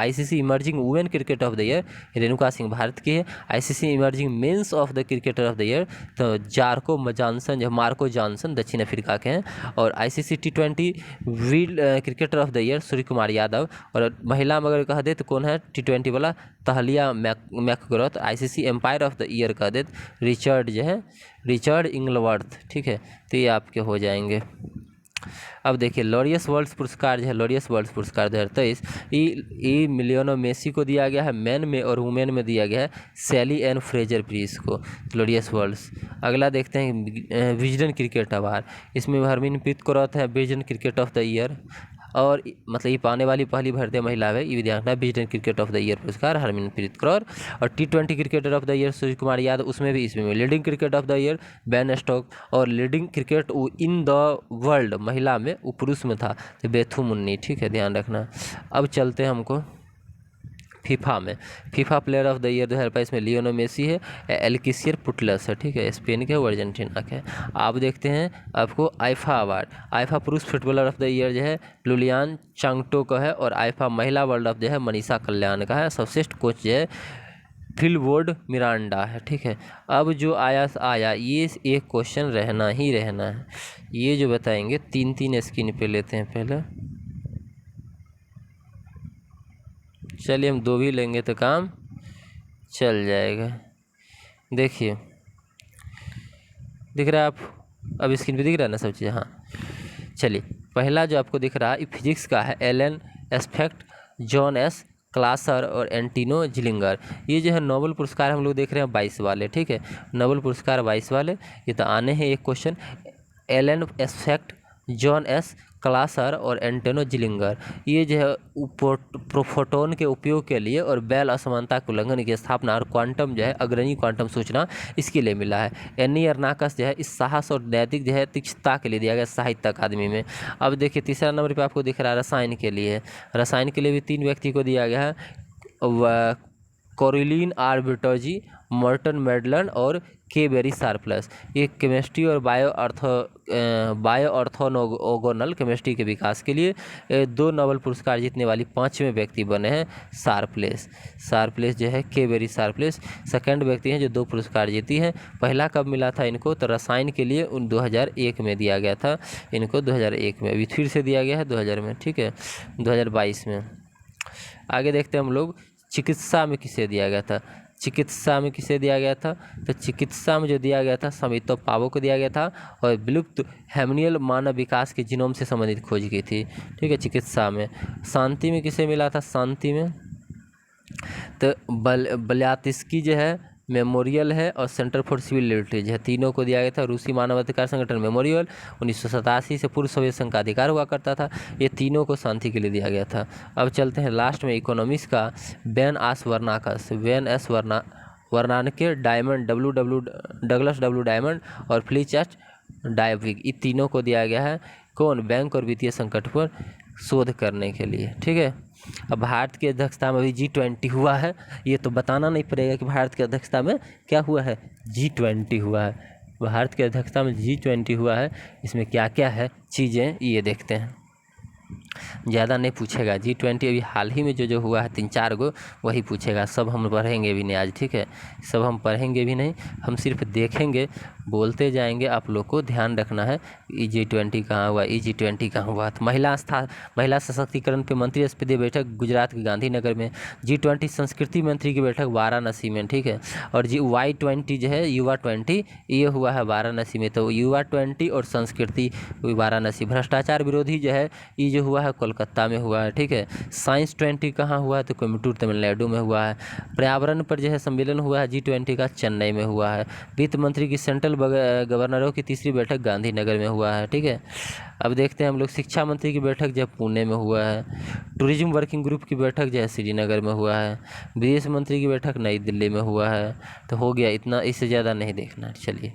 ICC emerging women cricket of the year Renuka Singh Bharat की है। ICC emerging men's of the cricketer of the year तो मार्को जॉनसन दक्षिण अफ्रीका के हैं। और ICC T20 world cricketer of the year Surya Kumar Yadav. और महिला में अगर कह दे तो कौन है T20 वाला, Tahlia McGrath. ICC umpire of the year कह दे रिचर्ड इंग्लवर्थ, ठीक है। तो ये आपके हो जाएंगे। अब देखिए लॉरियस वर्ल्ड पुरस्कार जो है, लॉरियस वर्ल्ड पुरस्कार 2023 ये लियोनेल मेसी को दिया गया है मेन में, और वुमेन में दिया गया है सैली एन फ्रेजर प्रीस को, लॉरियस वर्ल्ड्स। अगला देखते हैं विजडन क्रिकेट अवार्ड। इसमें हरमनप्रीत कौर है Wisden cricket of the year. और मतलब ये पाने वाली पहली भारतीय महिला है, ये भी ध्यान रखना। Wisden cricket of the year पुरस्कार हरमनप्रीत कौर। और T20 cricketer of the year Surya Kumar Yadav, उसमें भी इसमें leading cricket of the year Ben Stoke. और leading cricket in the world महिला में वो पुरुष में था तो बेथु मुन्नी, ठीक है, ध्यान रखना। अब चलते हैं हमको फीफा में। FIFA player of the year 2022 में लियोनेल मेसी है। एल्किसियर पुटलस है, ठीक है, स्पेन के, वो अर्जेंटीना के। आप देखते हैं आपको आईफा अवार्ड। आईफा पुरुष फुटबॉलर ऑफ द ईयर जो है लुलियान चांगटो का है। और आईफा महिला वर्ल्ड ऑफ जो है मनीषा कल्याण का है। सर्वश्रेष्ठ कोच जो है फिलवोर्ड मिरांडा है, ठीक है। अब जो आया ये एक क्वेश्चन रहना ही रहना है, ये जो बताएंगे 3 स्क्रीन पे लेते हैं पहले। चलिए हम 2 भी लेंगे तो काम चल जाएगा। देखिए दिख रहा है, आप अब स्क्रीन पे दिख रहा है ना सब चीज़, हाँ। चलिए पहला जो आपको दिख रहा है फिजिक्स का है एलन एस्पेक्ट जॉन एस क्लासर और एंटिनो जिलिंगर। ये जो है नोबेल पुरस्कार हम लोग देख रहे हैं 22 वाले, ठीक है, नोबेल पुरस्कार 22 वाले, ये तो आने हैं एक क्वेश्चन। एलन एस्फेक्ट, जॉन एस क्लासर और एंटोनो जिलिंगर, ये जो है प्रोफोटोन के उपयोग के लिए और बेल असमानता के उल्लंघन की स्थापना और क्वांटम जो है अग्रणी क्वांटम सूचना इसके लिए मिला है। एनी अरनाकस जो है इस साहस और नैतिक जो है तीक्ष्णता के लिए दिया गया साहित्य अकादमी में। अब देखिए तीसरा नंबर पे आपको दिख रहा है रसायन के लिए, रसायन के लिए भी 3 व्यक्ति को दिया गया है, कोरिलीन आर ब्रिटोजी, मर्टन मेडलन और के बेरी सार्प्लस। ये केमिस्ट्री और बायो ऑर्थोनोगोनल केमिस्ट्री के विकास के लिए 2 नोबेल पुरस्कार जीतने वाली 5वें व्यक्ति बने हैं सार्प्लेस जो है के बेरी सार्प्लेस सेकंड व्यक्ति हैं जो 2 पुरस्कार जीती हैं। पहला कब मिला था इनको, तो रसायन के लिए 2001 में दिया गया था इनको, 2001 में, अभी फिर से दिया गया है 2000 में, ठीक है, 2022 में। आगे देखते हैं हम लोग चिकित्सा में किसे दिया गया था, चिकित्सा में किसे दिया गया था, तो चिकित्सा में जो दिया गया था समितो पावो को दिया गया था और विलुप्त हेमनियल मानव विकास के जीनोम से संबंधित खोज की थी, ठीक है, चिकित्सा में। शांति में किसे मिला था, शांति में तो ब्ल्यात्स्की जो है मेमोरियल है और सेंटर फॉर सिविल लिबर्टीज है, तीनों को दिया गया था। रूसी मानवाधिकार संगठन मेमोरियल 1987 से पूर्व सोवियत संघ का अधिकार हुआ करता था, ये तीनों को शांति के लिए दिया गया था। अब चलते हैं लास्ट में इकोनॉमिक्स का, Ben S Bernanke Diamond Douglas W Diamond और फ्लीचर्च डायविग, ये तीनों को दिया गया है कौन, बैंक और वित्तीय संकट पर शोध करने के लिए, ठीक है। अब भारत की अध्यक्षता में अभी G20 हुआ है, ये तो बताना नहीं पड़ेगा कि भारत की अध्यक्षता में क्या हुआ है, G20 हुआ है, भारत की अध्यक्षता में G20 हुआ है, इसमें क्या क्या है चीज़ें ये देखते हैं। ज़्यादा नहीं पूछेगा, G20 अभी हाल ही में जो हुआ है 3-4 गो वही पूछेगा, सब हम पढ़ेंगे भी नहीं आज, ठीक है, सब हम पढ़ेंगे भी नहीं, हम सिर्फ देखेंगे, बोलते जाएंगे, आप लोग को ध्यान रखना है। G20 कहाँ हुआ, G20 कहाँ हुआ, तो महिला सशक्तिकरण पे मंत्री स्तरीय बैठक गुजरात के गांधीनगर में, G20 संस्कृति मंत्री की बैठक वाराणसी में, ठीक है, और Y20 जो है युवा 20 ये हुआ है वाराणसी में, तो युवा 20 और संस्कृति वाराणसी। भ्रष्टाचार विरोधी जो है ये जो हुआ है कोलकाता में हुआ है, ठीक है। साइंस 20 कहाँ हुआ है, तो कोयम्बटूर तमिलनाडु में हुआ है। पर्यावरण पर जो है सम्मेलन हुआ है G20 का चेन्नई में हुआ है। वित्त मंत्री की सेंट्रल गवर्नरों की तीसरी बैठक गांधीनगर में हुआ है, ठीक है। अब देखते हैं हम लोग शिक्षा मंत्री की बैठक जो पुणे में हुआ है। टूरिज्म वर्किंग ग्रुप की बैठक जो है श्रीनगर में हुआ है। विदेश मंत्री की बैठक नई दिल्ली में हुआ है। तो हो गया इतना, इससे ज़्यादा नहीं देखना। चलिए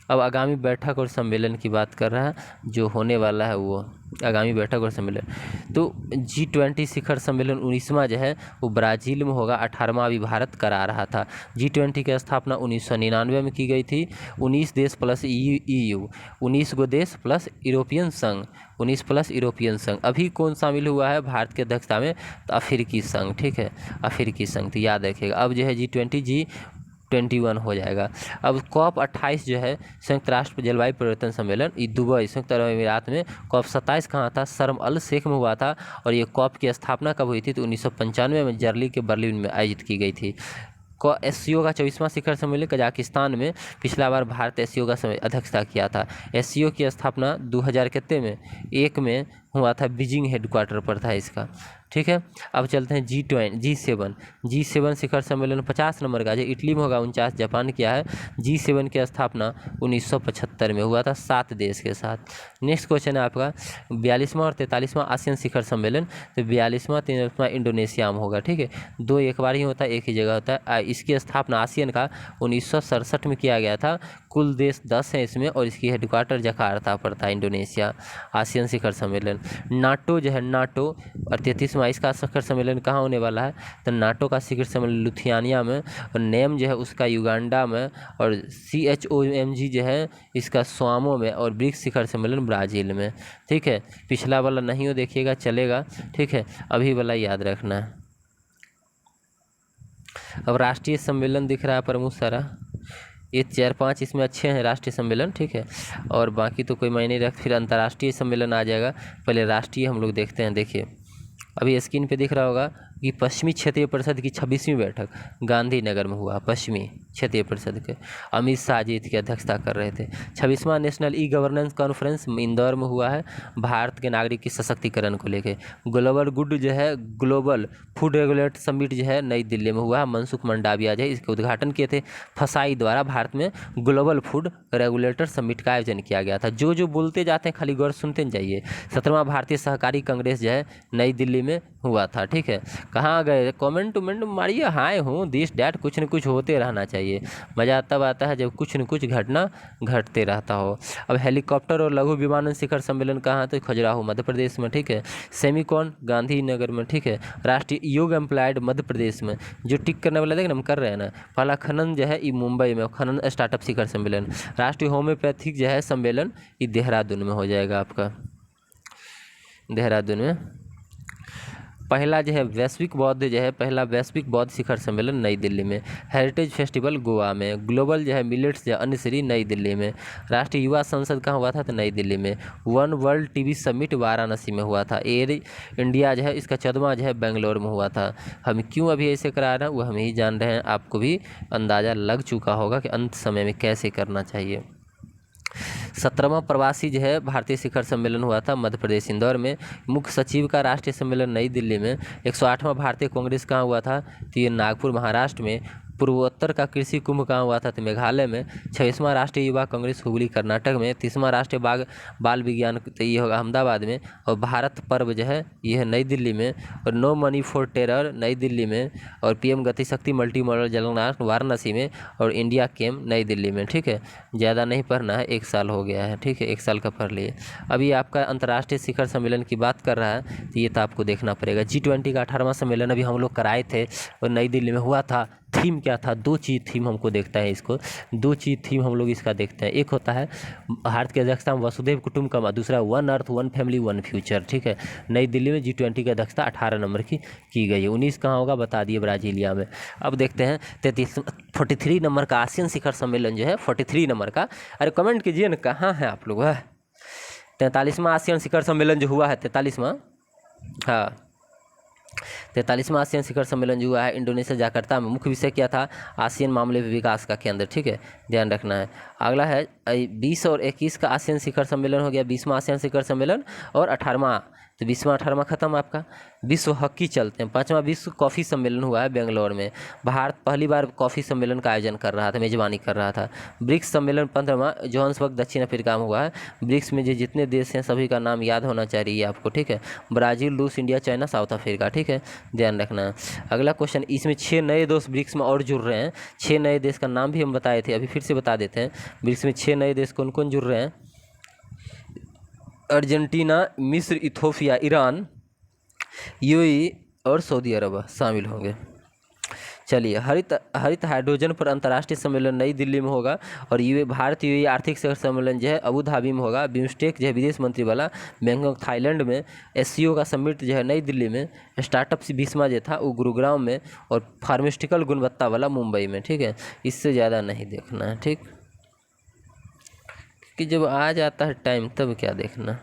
अब आगामी बैठक और सम्मेलन की बात कर रहा है, जो होने वाला है वो आगामी बैठक और सम्मेलन। तो G20 शिखर सम्मेलन 19वां जो है वो ब्राज़ील में होगा, 18वां अभी भारत करा रहा था। G20 की स्थापना 1999 में की गई थी। 19 देश प्लस EU 19 गो देश प्लस यूरोपियन संघ 19 प्लस यूरोपियन संघ। अभी कौन शामिल हुआ है भारत की अध्यक्षता में, तो अफ्रीकी संघ, ठीक है, अफ्रीकी संघ, तो याद रखिएगा। अब जो है G20 G21 हो जाएगा। अब COP 28 जो है संयुक्त राष्ट्र जलवायु परिवर्तन सम्मेलन, ये दुबई संयुक्त अरब अमीरात में। COP 27 कहाँ था, शर्म अल शेख में हुआ था। और ये COP की स्थापना कब हुई थी, तो 1995 में जर्मनी के बर्लिन में आयोजित की गई थी। SCO का 24वां शिखर सम्मेलन कजाकिस्तान में, पिछला बार भारत SCO का अध्यक्षता किया था। SCO की स्थापना 2000 कितने में 1 में हुआ था, बीजिंग हेडक्वार्टर पर था इसका, ठीक है। अब चलते हैं G7 शिखर सम्मेलन 50 नंबर का जो इटली में होगा, 49 जापान किया है। G7 की स्थापना 1975 में हुआ था 7 देश के साथ। नेक्स्ट क्वेश्चन है आपका 42वां और 43वां आसियान शिखर सम्मेलन। तो 42वां 43वां इंडोनेशिया में होगा, ठीक है, 2 एक बार ही होता है, एक ही जगह होता है। इसकी स्थापना आसियान का 1967 में किया गया था। कुल देश 10 हैं इसमें और इसकी हेडक्वार्टर जकार्ता पर था, इंडोनेशिया। आसियान शिखर सम्मेलन। नाटो जो है, नाटो और 33वां इसका शिखर सम्मेलन कहाँ होने वाला है, तो नाटो का शिखर सम्मेलन लुथियानिया में, और नेम जो है उसका युगांडा में, और CHOMG जो है इसका स्वामो में, और ब्रिक्स शिखर सम्मेलन ब्राज़ील में, ठीक है। पिछला वाला नहीं हो देखिएगा चलेगा, ठीक है, अभी वाला याद रखना है। अब राष्ट्रीय सम्मेलन दिख रहा है प्रमुख सारा, ये 4-5 इसमें अच्छे हैं राष्ट्रीय सम्मेलन, ठीक है, और बाकी तो कोई मायने नहीं रख। फिर अंतर्राष्ट्रीय सम्मेलन आ जाएगा, पहले राष्ट्रीय हम लोग देखते हैं। देखिए अभी स्क्रीन पे दिख रहा होगा कि पश्चिमी क्षेत्रीय परिषद की 26वीं बैठक गांधीनगर में हुआ। पश्चिमी क्षेत्रीय परिषद के अमित शाह जी की अध्यक्षता कर रहे थे। 26वां national e governance conference Indore में हुआ है, भारत के नागरिक के सशक्तिकरण को लेके। ग्लोबल फूड रेगुलेटर समिट जो है नई दिल्ली में हुआ है, मनसुख मंडाविया जो है इसके उद्घाटन किए थे। फसाई द्वारा भारत में ग्लोबल फूड रेगुलेटर समिट का आयोजन किया गया था। जो बोलते जाते हैं खाली गौर सुनते जाइए। 17वां भारतीय सहकारी कांग्रेस जो है नई दिल्ली में हुआ था। ठीक है, कहाँ गए? कमेंट उमेंट मारिए, हाय हूँ दिस डैट, कुछ न कुछ होते रहना चाहिए। मज़ा तब आता है जब कुछ न कुछ घटना घटते रहता हो। अब हेलीकॉप्टर और लघु विमानन शिखर सम्मेलन कहाँ? तो खजुराहो मध्य प्रदेश में। ठीक है, सेमिकॉन गांधीनगर में। ठीक है, राष्ट्रीय योग एम्प्लॉयड मध्य प्रदेश में। जो टिक करने वाला देख ना हम कर रहे हैं ना। पहला खनन जो है ये मुंबई में, खनन स्टार्टअप शिखर सम्मेलन। राष्ट्रीय होम्योपैथिक जो है सम्मेलन ये देहरादून में हो जाएगा आपका, देहरादून में। पहला जो है वैश्विक बौद्ध शिखर सम्मेलन नई दिल्ली में। हेरिटेज फेस्टिवल गोवा में। ग्लोबल जो है मिलेट्स जो है अन्नश्री नई दिल्ली में। राष्ट्रीय युवा संसद कहाँ हुआ था? तो नई दिल्ली में। One world TV summit Varanasi में हुआ था। एयर इंडिया जो है इसका 14वां जो है बेंगलोर में हुआ था। हम क्यों अभी ऐसे करा रहे हैं वो हम ही जान रहे हैं, आपको भी अंदाज़ा लग चुका होगा कि अंत समय में कैसे करना चाहिए। 17वां प्रवासी जो है भारतीय शिखर सम्मेलन हुआ था मध्य प्रदेश इंदौर में। मुख्य सचिव का राष्ट्रीय सम्मेलन नई दिल्ली में। 108वां भारतीय कांग्रेस कहाँ हुआ था? तो ये नागपुर महाराष्ट्र में। पूर्वोत्तर का कृषि कुंभ कहाँ हुआ था? तो मेघालय में। 26वां राष्ट्रीय युवा कांग्रेस हुगली कर्नाटक में। 30वां राष्ट्रीय बाल विज्ञान तो ये होगा अहमदाबाद में। और भारत पर्व जो है ये है नई दिल्ली में। और नो मनी फॉर टेरर नई दिल्ली में। और पीएम गति शक्ति मल्टी मॉडल जलनाथ वाराणसी में। और इंडिया केम नई दिल्ली में। ठीक है, ज़्यादा नहीं पढ़ना है, 1 साल हो गया है। ठीक है, 1 साल का पढ़ लिए। अभी आपका अंतर्राष्ट्रीय शिखर सम्मेलन की बात कर रहा है तो ये तो आपको देखना पड़ेगा। G20 का 18वां सम्मेलन अभी हम लोग कराए थे और नई दिल्ली में हुआ था। थीम क्या था? 2 चीज़ थीम हमको देखता है इसको, 2 चीज़ थीम हम लोग इसका देखते हैं। एक होता है भारत की अध्यक्षता में वसुधैव कुटुंबकम, दूसरा one earth one family one future. ठीक है, नई दिल्ली में G20 की अध्यक्षता 18 नंबर की गई है। 19 कहाँ होगा बता दिए, ब्राजीलिया में। अब देखते हैं 43 नंबर का आसियान शिखर सम्मेलन जो है 43 नंबर का। अरे कमेंट कीजिए ना कहाँ है आप लोग। 43वां आसियान शिखर सम्मेलन जो हुआ है, 43वां, हाँ 43वां आसियान शिखर सम्मेलन जो हुआ है इंडोनेशिया जकार्ता में। मुख्य विषय क्या था? आसियान मामले विकास का केंद्र। ठीक है, ध्यान रखना है। अगला है 20 और 21 का आसियान शिखर सम्मेलन हो गया, 20वां आसियान शिखर सम्मेलन। और 18वां, तो 20वां 18वां खत्म आपका। विश्व हॉकी चलते हैं। 5वां विश्व कॉफ़ी सम्मेलन हुआ है बेंगलोर में। भारत पहली बार कॉफ़ी सम्मेलन का आयोजन कर रहा था, मेजबानी कर रहा था। ब्रिक्स सम्मेलन 15वां जोहान्सबर्ग दक्षिण अफ्रीका में हुआ है। ब्रिक्स में जो जितने देश हैं सभी का नाम याद होना चाहिए आपको। ठीक है, ब्राज़ील, रूस, इंडिया, चाइना, साउथ अफ्रीका। ठीक है, ध्यान रखना है। अगला क्वेश्चन, इसमें 6 नए देश ब्रिक्स में और जुड़ रहे हैं। 6 नए देश का नाम भी हम बताए थे, अभी फिर से बता देते हैं। ब्रिक्स में 6 नए देश कौन कौन जुड़ रहे हैं? अर्जेंटीना, मिस्र, इथोपिया, ईरान, यूएई और सऊदी अरब शामिल होंगे। चलिए, हरित हाइड्रोजन पर अंतर्राष्ट्रीय सम्मेलन नई दिल्ली में होगा। और भारत यूएई आर्थिक शिखर सम्मेलन जो है अबू धाबी में होगा। बिम्स्टेक जो है विदेश मंत्री वाला बैंकॉक थाईलैंड में। एससीओ का समिट जो है नई दिल्ली में। स्टार्टअप 20वां जो था वो गुरुग्राम में। और फार्मास्यूटिकल गुणवत्ता वाला मुंबई में। ठीक है, इससे ज़्यादा नहीं देखना है। ठीक, कि जब आ जाता है टाइम तब क्या देखना,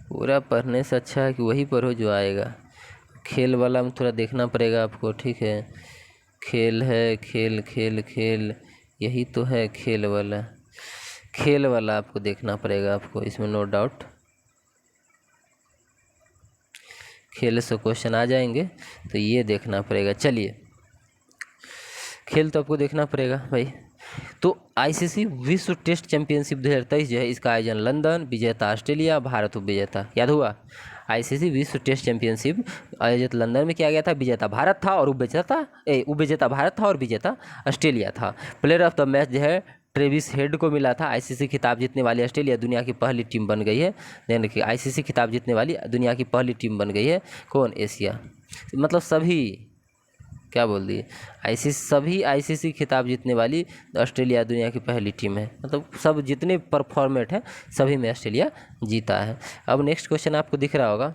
पूरा पढ़ने से अच्छा है कि वही पढ़ो जो आएगा। खेल वाला में थोड़ा देखना पड़ेगा आपको। ठीक है, खेल है, खेल खेल खेल, यही तो है खेल वाला। खेल वाला आपको देखना पड़ेगा आपको, इसमें नो डाउट। खेल से क्वेश्चन आ जाएंगे तो ये देखना पड़ेगा। चलिए, खेल तो आपको देखना पड़ेगा भाई। तो आईसीसी विश्व टेस्ट चैंपियनशिप 2023 जो है इसका आयोजन लंदन, विजेता ऑस्ट्रेलिया, भारत उपविजेता। याद हुआ? आईसीसी विश्व टेस्ट चैंपियनशिप आयोजित लंदन में किया गया था। विजेता भारत था और उपविजेता भारत था और विजेता ऑस्ट्रेलिया था। प्लेयर ऑफ द मैच जो है ट्रेविस हेड को मिला था। आईसीसी खिताब जीतने वाली ऑस्ट्रेलिया दुनिया की पहली टीम बन गई है। ध्यान रखिए, आईसीसी खिताब जीतने वाली दुनिया की पहली टीम बन गई है। कौन? एशिया, मतलब सभी, क्या बोल दिए, सभी आईसीसी खिताब जीतने वाली ऑस्ट्रेलिया दुनिया की पहली टीम है। मतलब सब जितने पर फॉर्मेट है सभी में ऑस्ट्रेलिया जीता है। अब नेक्स्ट क्वेश्चन आपको दिख रहा होगा,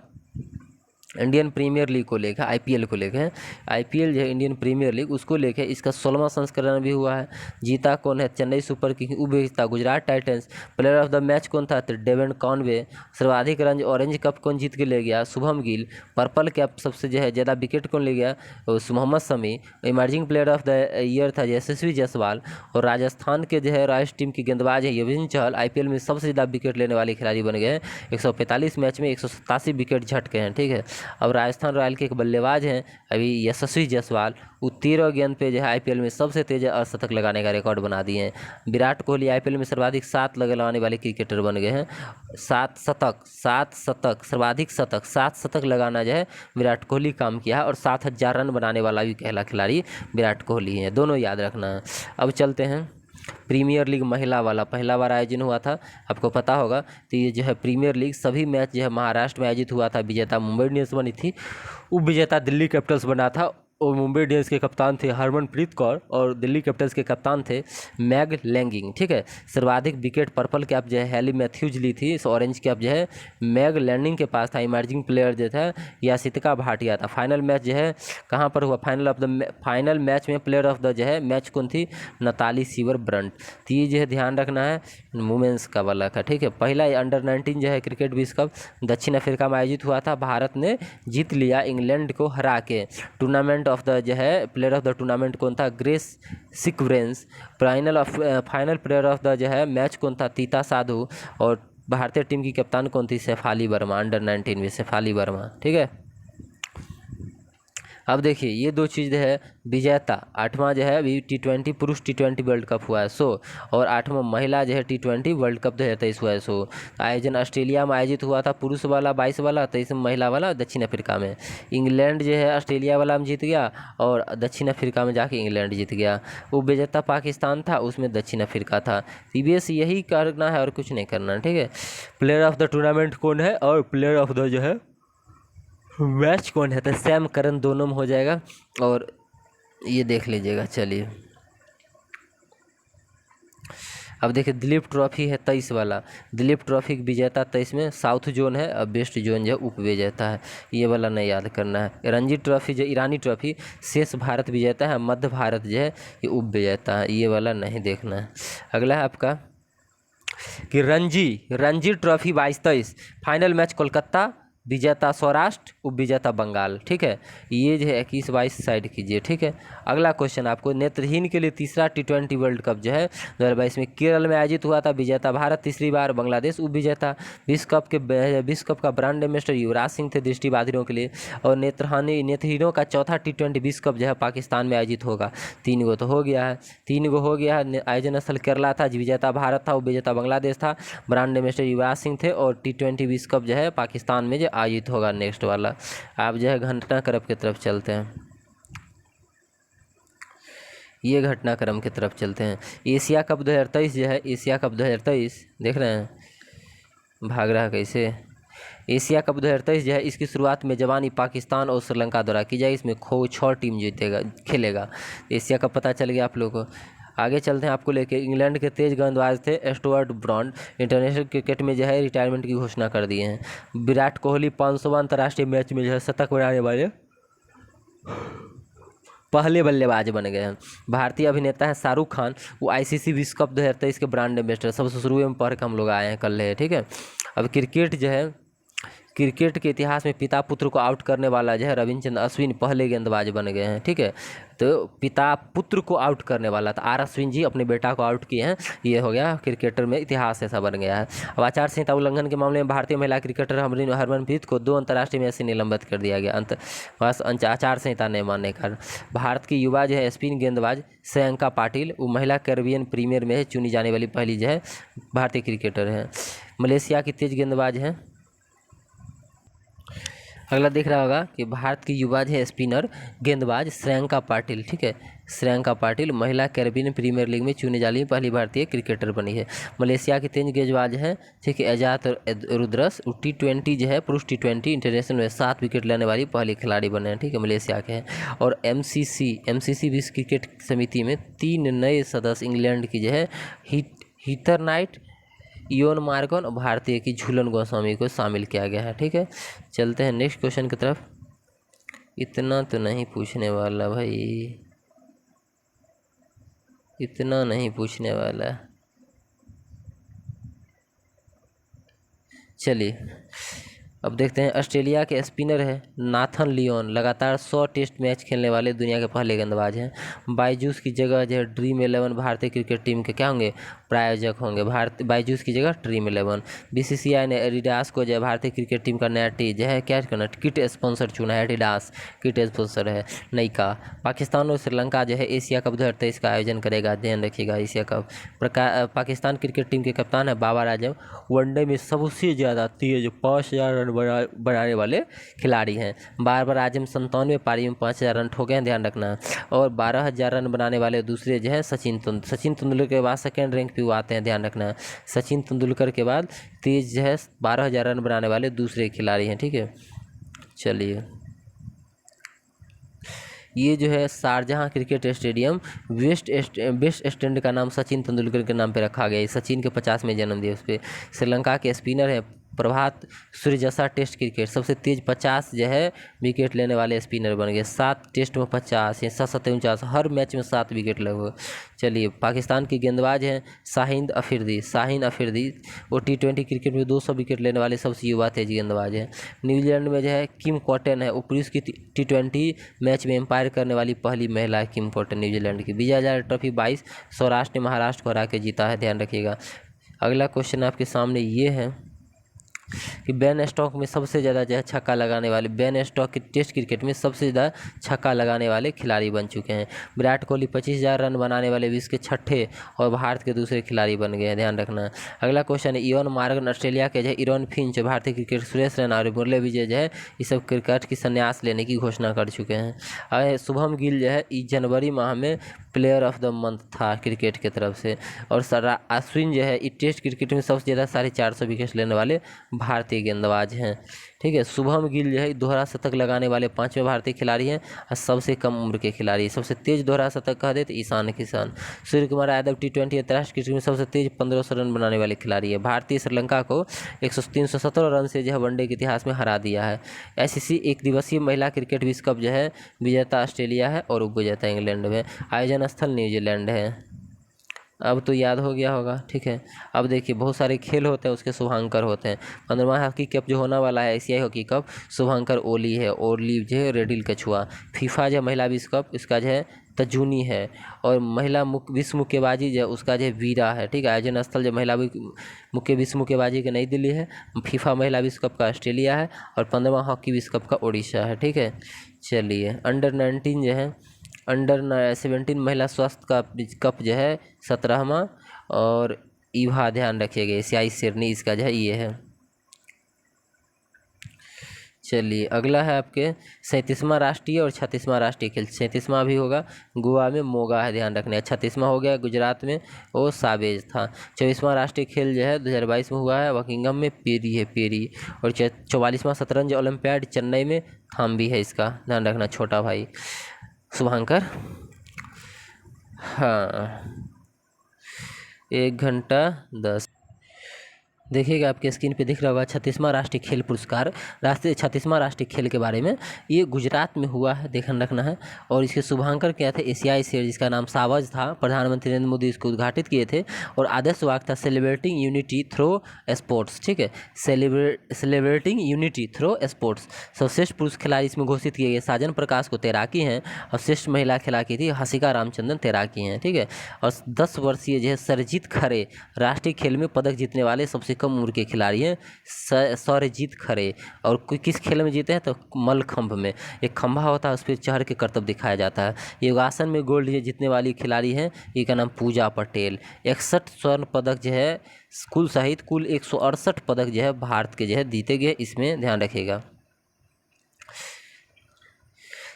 इंडियन प्रीमियर लीग को लेकर, आईपीएल को लेकर, आईपीएल जो है इंडियन प्रीमियर लीग, उसको लेकर इसका 16वां संस्करण भी हुआ है। जीता कौन है? Chennai super king. उपविजेता Gujarat Titans. Player of the match कौन था? तो डेवन कॉनवे। सर्वाधिक रन ऑरेंज कप कौन जीत के ले गया? शुभम गिल। पर्पल कैप सबसे जो है ज़्यादा विकेट कौन ले गया? Mohammed Shami. Emerging player of the year था यशस्वी जायसवाल। और राजस्थान के जो है राष्ट्रीय टीम की गेंदबाज है युजवेंद्र चहल, आईपीएल में सबसे ज़्यादा विकेट लेने वाले खिलाड़ी बन गए हैं। 145 मैच में 187 विकेट झटके हैं, ठीक है। अब राजस्थान रॉयल के एक बल्लेबाज हैं अभी यशस्वी जायसवाल, वो 13 गेंद पे जो है आईपीएल में सबसे तेज अर्धशतक लगाने का रिकॉर्ड बना दिए हैं। विराट कोहली आईपीएल में सर्वाधिक 7 लगाने वाले क्रिकेटर बन गए हैं। 7 शतक सर्वाधिक शतक, 7 शतक लगाना जो है विराट कोहली काम किया है। और 7000 रन बनाने वाला भी पहला खिलाड़ी विराट कोहली है, दोनों याद रखना है। अब चलते हैं प्रीमियर लीग महिला वाला, पहला बार आयोजन हुआ था, आपको पता होगा। तो ये जो है प्रीमियर लीग सभी मैच जो है महाराष्ट्र में आयोजित हुआ था। विजेता मुंबई इंडियंस बनी थी, उप विजेता दिल्ली कैपिटल्स बना था। और मुंबई इंडियंस के कप्तान थे हरमनप्रीत कौर और दिल्ली कैपिटल्स के कप्तान थे मैग लैंगिंग, ठीक है। सर्वाधिक विकेट पर्पल कैप जो है हैली मैथ्यूज ली थी, इस ऑरेंज कैप जो है मैग लैंडिंग के पास था। इमर्जिंग प्लेयर जो था यासिका भाटिया था। फाइनल मैच जो है कहाँ पर हुआ? फाइनल मैच में प्लेयर ऑफ द जो है मैच कौन थी? Natalie sewer Brunt. तो ये जो है ध्यान रखना है वुमेंस का वाला का, ठीक है। पहला अंडर 19 जो है क्रिकेट विश्व कप दक्षिण अफ्रीका में आयोजित हुआ था। भारत ने जीत लिया इंग्लैंड को हरा के। टूर्नामेंट ऑफ द जो है प्लेयर ऑफ द टूर्नामेंट कौन था? Grace sequence. Final player of the जो है मैच कौन था? तीता साधु। और भारतीय टीम की कप्तान कौन थी? शेफाली वर्मा, अंडर 19 में शेफाली वर्मा, ठीक है। अब देखिए ये दो चीज़ है। विजेता 8वां जो है अभी T20 पुरुष T20 वर्ल्ड कप हुआ है 100, और 8वां महिला जो है T20 वर्ल्ड कप 2023 हुआ है 100। आयोजन ऑस्ट्रेलिया में आयोजित हुआ था, पुरुष वाला 22 वाला, 23 में महिला वाला दक्षिण अफ्रीका में। इंग्लैंड जो है ऑस्ट्रेलिया वाला में जीत गया और दक्षिण अफ्रीका में जाके इंग्लैंड जीत गया। वो विजेता पाकिस्तान था, उसमें दक्षिण अफ्रीका था। CBS यही करना है और कुछ नहीं करना, ठीक है। प्लेयर ऑफ द टूर्नामेंट कौन है और प्लेयर ऑफ द जो है मैच कौन है? तो सैम करन दोनों में हो जाएगा, और ये देख लीजिएगा। चलिए अब देखिए दिलीप ट्रॉफी है 23 वाला। दिलीप ट्रॉफी की विजेता 23 में साउथ जोन है और वेस्ट जोन जो है उप विजेता है, ये वाला नहीं याद करना है। रणजी ट्रॉफी जो ईरानी ट्रॉफी शेष भारत विजेता है, मध्य भारत जो है ये उप विजेता है, ये वाला नहीं देखना है। अगला है आपका कि Ranji trophy 22-23 final match Kolkata, विजेता सौराष्ट्र, उप विजेता बंगाल, ठीक है। ये जो है 21-22 साइड कीजिए, ठीक है। अगला क्वेश्चन आपको नेत्रहीन के लिए तीसरा T20 वर्ल्ड कप जो है 2022 में केरल में आयोजित हुआ था। विजेता भारत तीसरी बार, बांग्लादेश उप विजेता। विश्व कप का ब्रांड एम्बेसडर युवराज सिंह थे दृष्टिबाधिरों के लिए। और नेत्रहीनों का चौथा T20 विश्व कप जो है पाकिस्तान में आयोजित होगा। 3 गो तो हो गया है। आयोजन स्थल केरला था, विजेता भारत था, उप विजेता बांग्लादेश था, ब्रांड एम्बेसडर युवराज सिंह थे। और T20 विश्व कप जो है पाकिस्तान में जो आयोजित होगा नेक्स्ट वाला। आप जो है घटनाक्रम की तरफ चलते हैं, ये घटनाक्रम की तरफ चलते हैं। एशिया कप 2023 जो है, एशिया कप 2023 देख रहे हैं भाग रहा कैसे। एशिया कप 2023 जो है इसकी शुरुआत में मेजबानी पाकिस्तान और श्रीलंका द्वारा की जाएगी। इसमें 6 टीम खेलेगा। एशिया कप पता चल गया आप लोगों को। आगे चलते हैं आपको लेके। इंग्लैंड के तेज गेंदबाज थे स्टुअर्ट ब्रॉड, इंटरनेशनल क्रिकेट में जो है रिटायरमेंट की घोषणा कर दिए हैं। विराट कोहली 500वां अंतर्राष्ट्रीय मैच में जो है शतक बनाने वाले पहले बल्लेबाज बन गए हैं। भारतीय अभिनेता है शाहरुख खान, वो ICC विश्व कप 2023 के ब्रांड एम्बेसडर, सबसे शुरू में पढ़ के हम लोग आए हैं कल है, ठीक है। अब क्रिकेट जो है, क्रिकेट के इतिहास में पिता पुत्र को आउट करने वाला जो है रविचंद्रन अश्विन पहले गेंदबाज बन गए हैं, ठीक है। तो पिता पुत्र को आउट करने वाला था R अश्विन जी अपने बेटा को आउट किए हैं, ये हो गया क्रिकेटर में इतिहास ऐसा बन गया है। अब आचार संहिता उल्लंघन के मामले में भारतीय महिला क्रिकेटर हरमनप्रीत को 2 अंतर्राष्ट्रीय मैच से निलंबित कर दिया गया। बस आचार संहिता नहीं मानने के कारण। भारत की युवा जो है स्पिन गेंदबाज श्रेयंका पाटिल, वो महिला कैरिबियन प्रीमियर में चुनी जाने वाली पहली जो है भारतीय क्रिकेटर है। मलेशिया की तेज गेंदबाज हैं। अगला देख रहा होगा कि भारत की युवा है स्पिनर गेंदबाज श्रेयंका पाटिल, ठीक है। श्रेयंका पाटिल महिला कैरिबियन प्रीमियर लीग में चुनी जाने वाली पहली भारतीय क्रिकेटर बनी है। मलेशिया की तेज गेंदबाज हैं, ठीक है, एजाज रुद्रस, T20 जो है पुरुष T20 इंटरनेशनल में 7 विकेट लेने वाली पहली खिलाड़ी बने हैं, ठीक है, मलेशिया के हैं। और MCC विश्व क्रिकेट समिति में 3 नए सदस्य इंग्लैंड की जो है हीथर नाइट, इयोन मार्गन और भारतीय की झूलन गोस्वामी को शामिल किया गया है। ठीक है, चलते हैं नेक्स्ट क्वेश्चन की तरफ। इतना तो नहीं पूछने वाला भाई, इतना नहीं पूछने वाला। चलिए अब देखते हैं। ऑस्ट्रेलिया के स्पिनर है नाथन लियोन, लगातार 100 टेस्ट मैच खेलने वाले दुनिया के पहले गेंदबाज हैं। बायजूस की जगह जो है ड्रीम 11 भारतीय क्रिकेट टीम के क्या होंगे, प्रायोजक होंगे। भारत बायजूस की जगह ड्रीम 11। बीसीसीआई ने एडिडास को जो है भारतीय क्रिकेट टीम का नया जो है क्या करना, किट स्पॉन्सर चुना है। एडिडास किट स्पॉन्सर है नई का। पाकिस्तान और श्रीलंका जो है एशिया कप 2023 का आयोजन करेगा, ध्यान रखिएगा Asia cup. Pakistan cricket team के कप्तान है बाबर आजम, वनडे में सबसे ज़्यादा तेज 5000 रन बनाने वाले खिलाड़ी हैं। बाबर आजम 97 पारी में 5000 रन ठोके हैं, ध्यान रखना। और 12000 रन बनाने वाले दूसरे जो है सचिन तेंदुलकर के बाद सेकेंड रैंक पे वो आते हैं, ध्यान रखना। सचिन तेंदुलकर के बाद तेज जो है 12000 रन बनाने वाले दूसरे खिलाड़ी हैं। ठीक है, चलिए ये जो है Sharjah cricket stadium west stand का नाम सचिन तेंदुलकर के नाम पे रखा गया है। सचिन के 50वें जन्मदिवस पे। श्रीलंका के स्पिनर है प्रभात सूर्यजसा, टेस्ट क्रिकेट सबसे तेज 50 जो है विकेट लेने वाले स्पिनर बन गए। 7 टेस्ट में 50 या 7 हर मैच में 7 विकेट लगभग। चलिए पाकिस्तान के गेंदबाज हैं शाहिद अफरीदी वो T20 क्रिकेट में 200 विकेट लेने वाले सबसे युवा तेज गेंदबाज हैं। न्यूजीलैंड में जो है किम कॉटन है, वो पुरुष की T20 मैच में एम्पायर करने वाली पहली महिला है किम कॉटन न्यूजीलैंड की। विजय हजारे ट्रॉफी 22 सौराष्ट्र ने महाराष्ट्र को हरा के जीता है, ध्यान रखिएगा। अगला क्वेश्चन आपके सामने ये है कि बेन स्टॉक में सबसे ज़्यादा जो है छक्का लगाने वाले, बेन स्टॉक की टेस्ट क्रिकेट में सबसे ज़्यादा छक्का लगाने वाले खिलाड़ी बन चुके हैं। विराट कोहली 25000 रन बनाने वाले विश्व के 6ठे और भारत के दूसरे खिलाड़ी बन गए हैं, ध्यान रखना। अगला क्वेश्चन है इयोन मार्गन ऑस्ट्रेलिया के जो है इरॉन फिंच भारतीय क्रिकेट, सुरेश रैना और मुरली विजय जो है ये सब क्रिकेट की संन्यास लेने की घोषणा कर चुके हैं। शुभम गिल जो है इस जनवरी माह में प्लेयर ऑफ द मंथ था क्रिकेट की तरफ से। और अश्विन जो है इस टेस्ट क्रिकेट में सबसे ज़्यादा 450 विकेट लेने वाले भारतीय गेंदबाज हैं। ठीक है, शुभम गिल जो है दोहरा शतक लगाने वाले 5वें भारतीय खिलाड़ी हैं और सबसे कम उम्र के खिलाड़ी। सबसे तेज दोहरा शतक कह दे तो ईशान किशन। सूर्य कुमार यादव T20 अंतर्राष्ट्रीय क्रिकेट में सबसे तेज 1500 रन बनाने वाले खिलाड़ी है। भारतीय श्रीलंका को 317 रन से जो है वनडे के इतिहास में हरा दिया है। ICC एक दिवसीय महिला क्रिकेट विश्व कप जो है विजेता ऑस्ट्रेलिया है और उप विजेता इंग्लैंड में। आयोजन स्थल न्यूजीलैंड है। अब तो याद हो गया होगा। ठीक है, अब देखिए बहुत सारे खेल होते हैं, उसके शुभांकर होते हैं। 15वां हॉकी कप जो होने वाला है एशियाई हॉकी कप, शुभांकर ओली है, ओली जो है रेडिल कछुआ। फीफा जो महिला विश्व कप इसका जो है तजुनी है। और महिला विश्व मुक्केबाजी जो उसका जो है वीरा है। ठीक है, आयोजन स्थल जो महिला विश्व मुक्केबाजी के नई दिल्ली है। फीफा महिला विश्व कप का ऑस्ट्रेलिया है और 15वां हॉकी विश्व कप का उड़ीसा है। ठीक है, चलिए अंडर 19 जो है अंडर 17 महिला स्वास्थ्य कप जो है 17वां और ईवा, ध्यान रखिएगा एशियाई शेरनी इसका जो है ये है। चलिए अगला है आपके 37वां राष्ट्रीय और 36वां राष्ट्रीय खेल। 37वां भी होगा गोवा में मोगा है, ध्यान रखना है। 36वां हो गया गुजरात में वो सावेज था। 24वां राष्ट्रीय खेल जो है 2022 में हुआ है बकिंगम में पेरी है, पेरी। और 44वां शतरंज ओलंपियाड चेन्नई में थाम्बी है, इसका ध्यान रखना छोटा भाई शुभांकर। हाँ 1:10 देखिएगा आपके स्क्रीन पे दिख रहा होगा 36वां राष्ट्रीय खेल पुरस्कार। 36वां राष्ट्रीय खेल के बारे में ये गुजरात में हुआ है, ध्यान रखना है। और इसके शुभांकर क्या थे, एशियाई शेर जिसका नाम सावज था। प्रधानमंत्री नरेंद्र मोदी इसको उद्घाटित किए थे। और आदर्श वाक्य था सेलिब्रेटिंग यूनिटी थ्रो स्पोर्ट्स। ठीक है, सेलिब्रेटिंग यूनिटी थ्रो स्पोर्ट्स। सर्वश्रेष्ठ पुरुष खिलाड़ी इसमें घोषित किए गए साजन प्रकाश को तैराकी हैं और श्रेष्ठ महिला खिलाड़ी थी हसिका रामचंद्रन तैराकी हैं। ठीक है, और 10 वर्षीय जो है सरजीत खरे राष्ट्रीय खेल में पदक जीतने वाले सबसे कम उम्र के खिलाड़ी हैं सरजीत खरे। और किस खेल में जीते हैं तो मलखंभ में, एक खंभा होता है उस पर चढ़ के करतब दिखाया जाता है। योगासन में गोल्ड जीतने वाली खिलाड़ी हैं, ये का नाम पूजा पटेल। 61 स्वर्ण पदक जो है कुल सहित कुल 168 पदक जो है भारत के जो है जीते गए, इसमें ध्यान रखिएगा।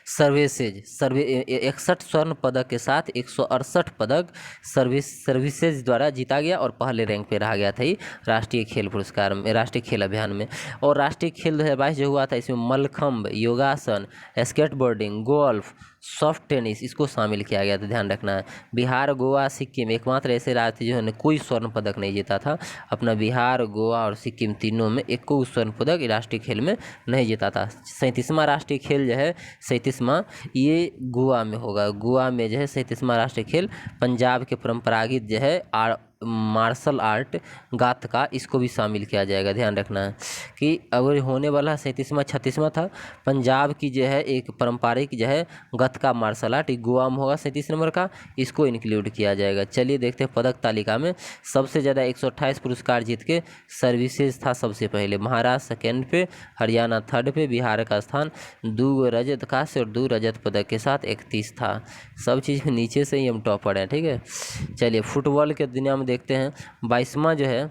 सर्विसेज 61 स्वर्ण पदक के साथ 168 पदक सर्विसेज द्वारा जीता गया और पहले रैंक पे रहा गया था ये राष्ट्रीय खेल पुरस्कार में, राष्ट्रीय खेल अभियान में। और राष्ट्रीय खेल 2022 जो हुआ था इसमें मलखंभ, योगासन, स्केटबोर्डिंग, गोल्फ, सॉफ्ट टेनिस इसको शामिल किया गया था, ध्यान रखना है। बिहार, गोवा, सिक्किम एकमात्र ऐसे राज्य थे जिन्होंने कोई स्वर्ण पदक नहीं जीता था। अपना बिहार, गोवा और सिक्किम तीनों में एक को स्वर्ण पदक राष्ट्रीय खेल में नहीं जीता था। 37वां राष्ट्रीय खेल जो है 37वां ये गोवा में होगा। गोवा में जो है 37वां राष्ट्रीय खेल पंजाब के परंपरागत जो है मार्शल आर्ट गातका इसको भी शामिल किया जाएगा। ध्यान रखना है कि अगर होने वाला 37वां 36वां था पंजाब की जो है एक पारंपरिक जो है गतका मार्शल आर्ट गोवा में होगा 37 नंबर का, इसको इंक्लूड किया जाएगा। चलिए देखते हैं पदक तालिका में सबसे ज़्यादा 128 पुरस्कार जीत के सर्विसेज था सबसे पहले, महाराष्ट्र सेकेंड पे, हरियाणा थर्ड पे, बिहार का स्थान 2 रजत कांस्य और 2 रजत पदक के साथ 31 था। सब चीज़ में नीचे से ही हम टॉपर हैं, ठीक है। चलिए फुटबॉल के दुनिया में देखते हैं 22वां जो है,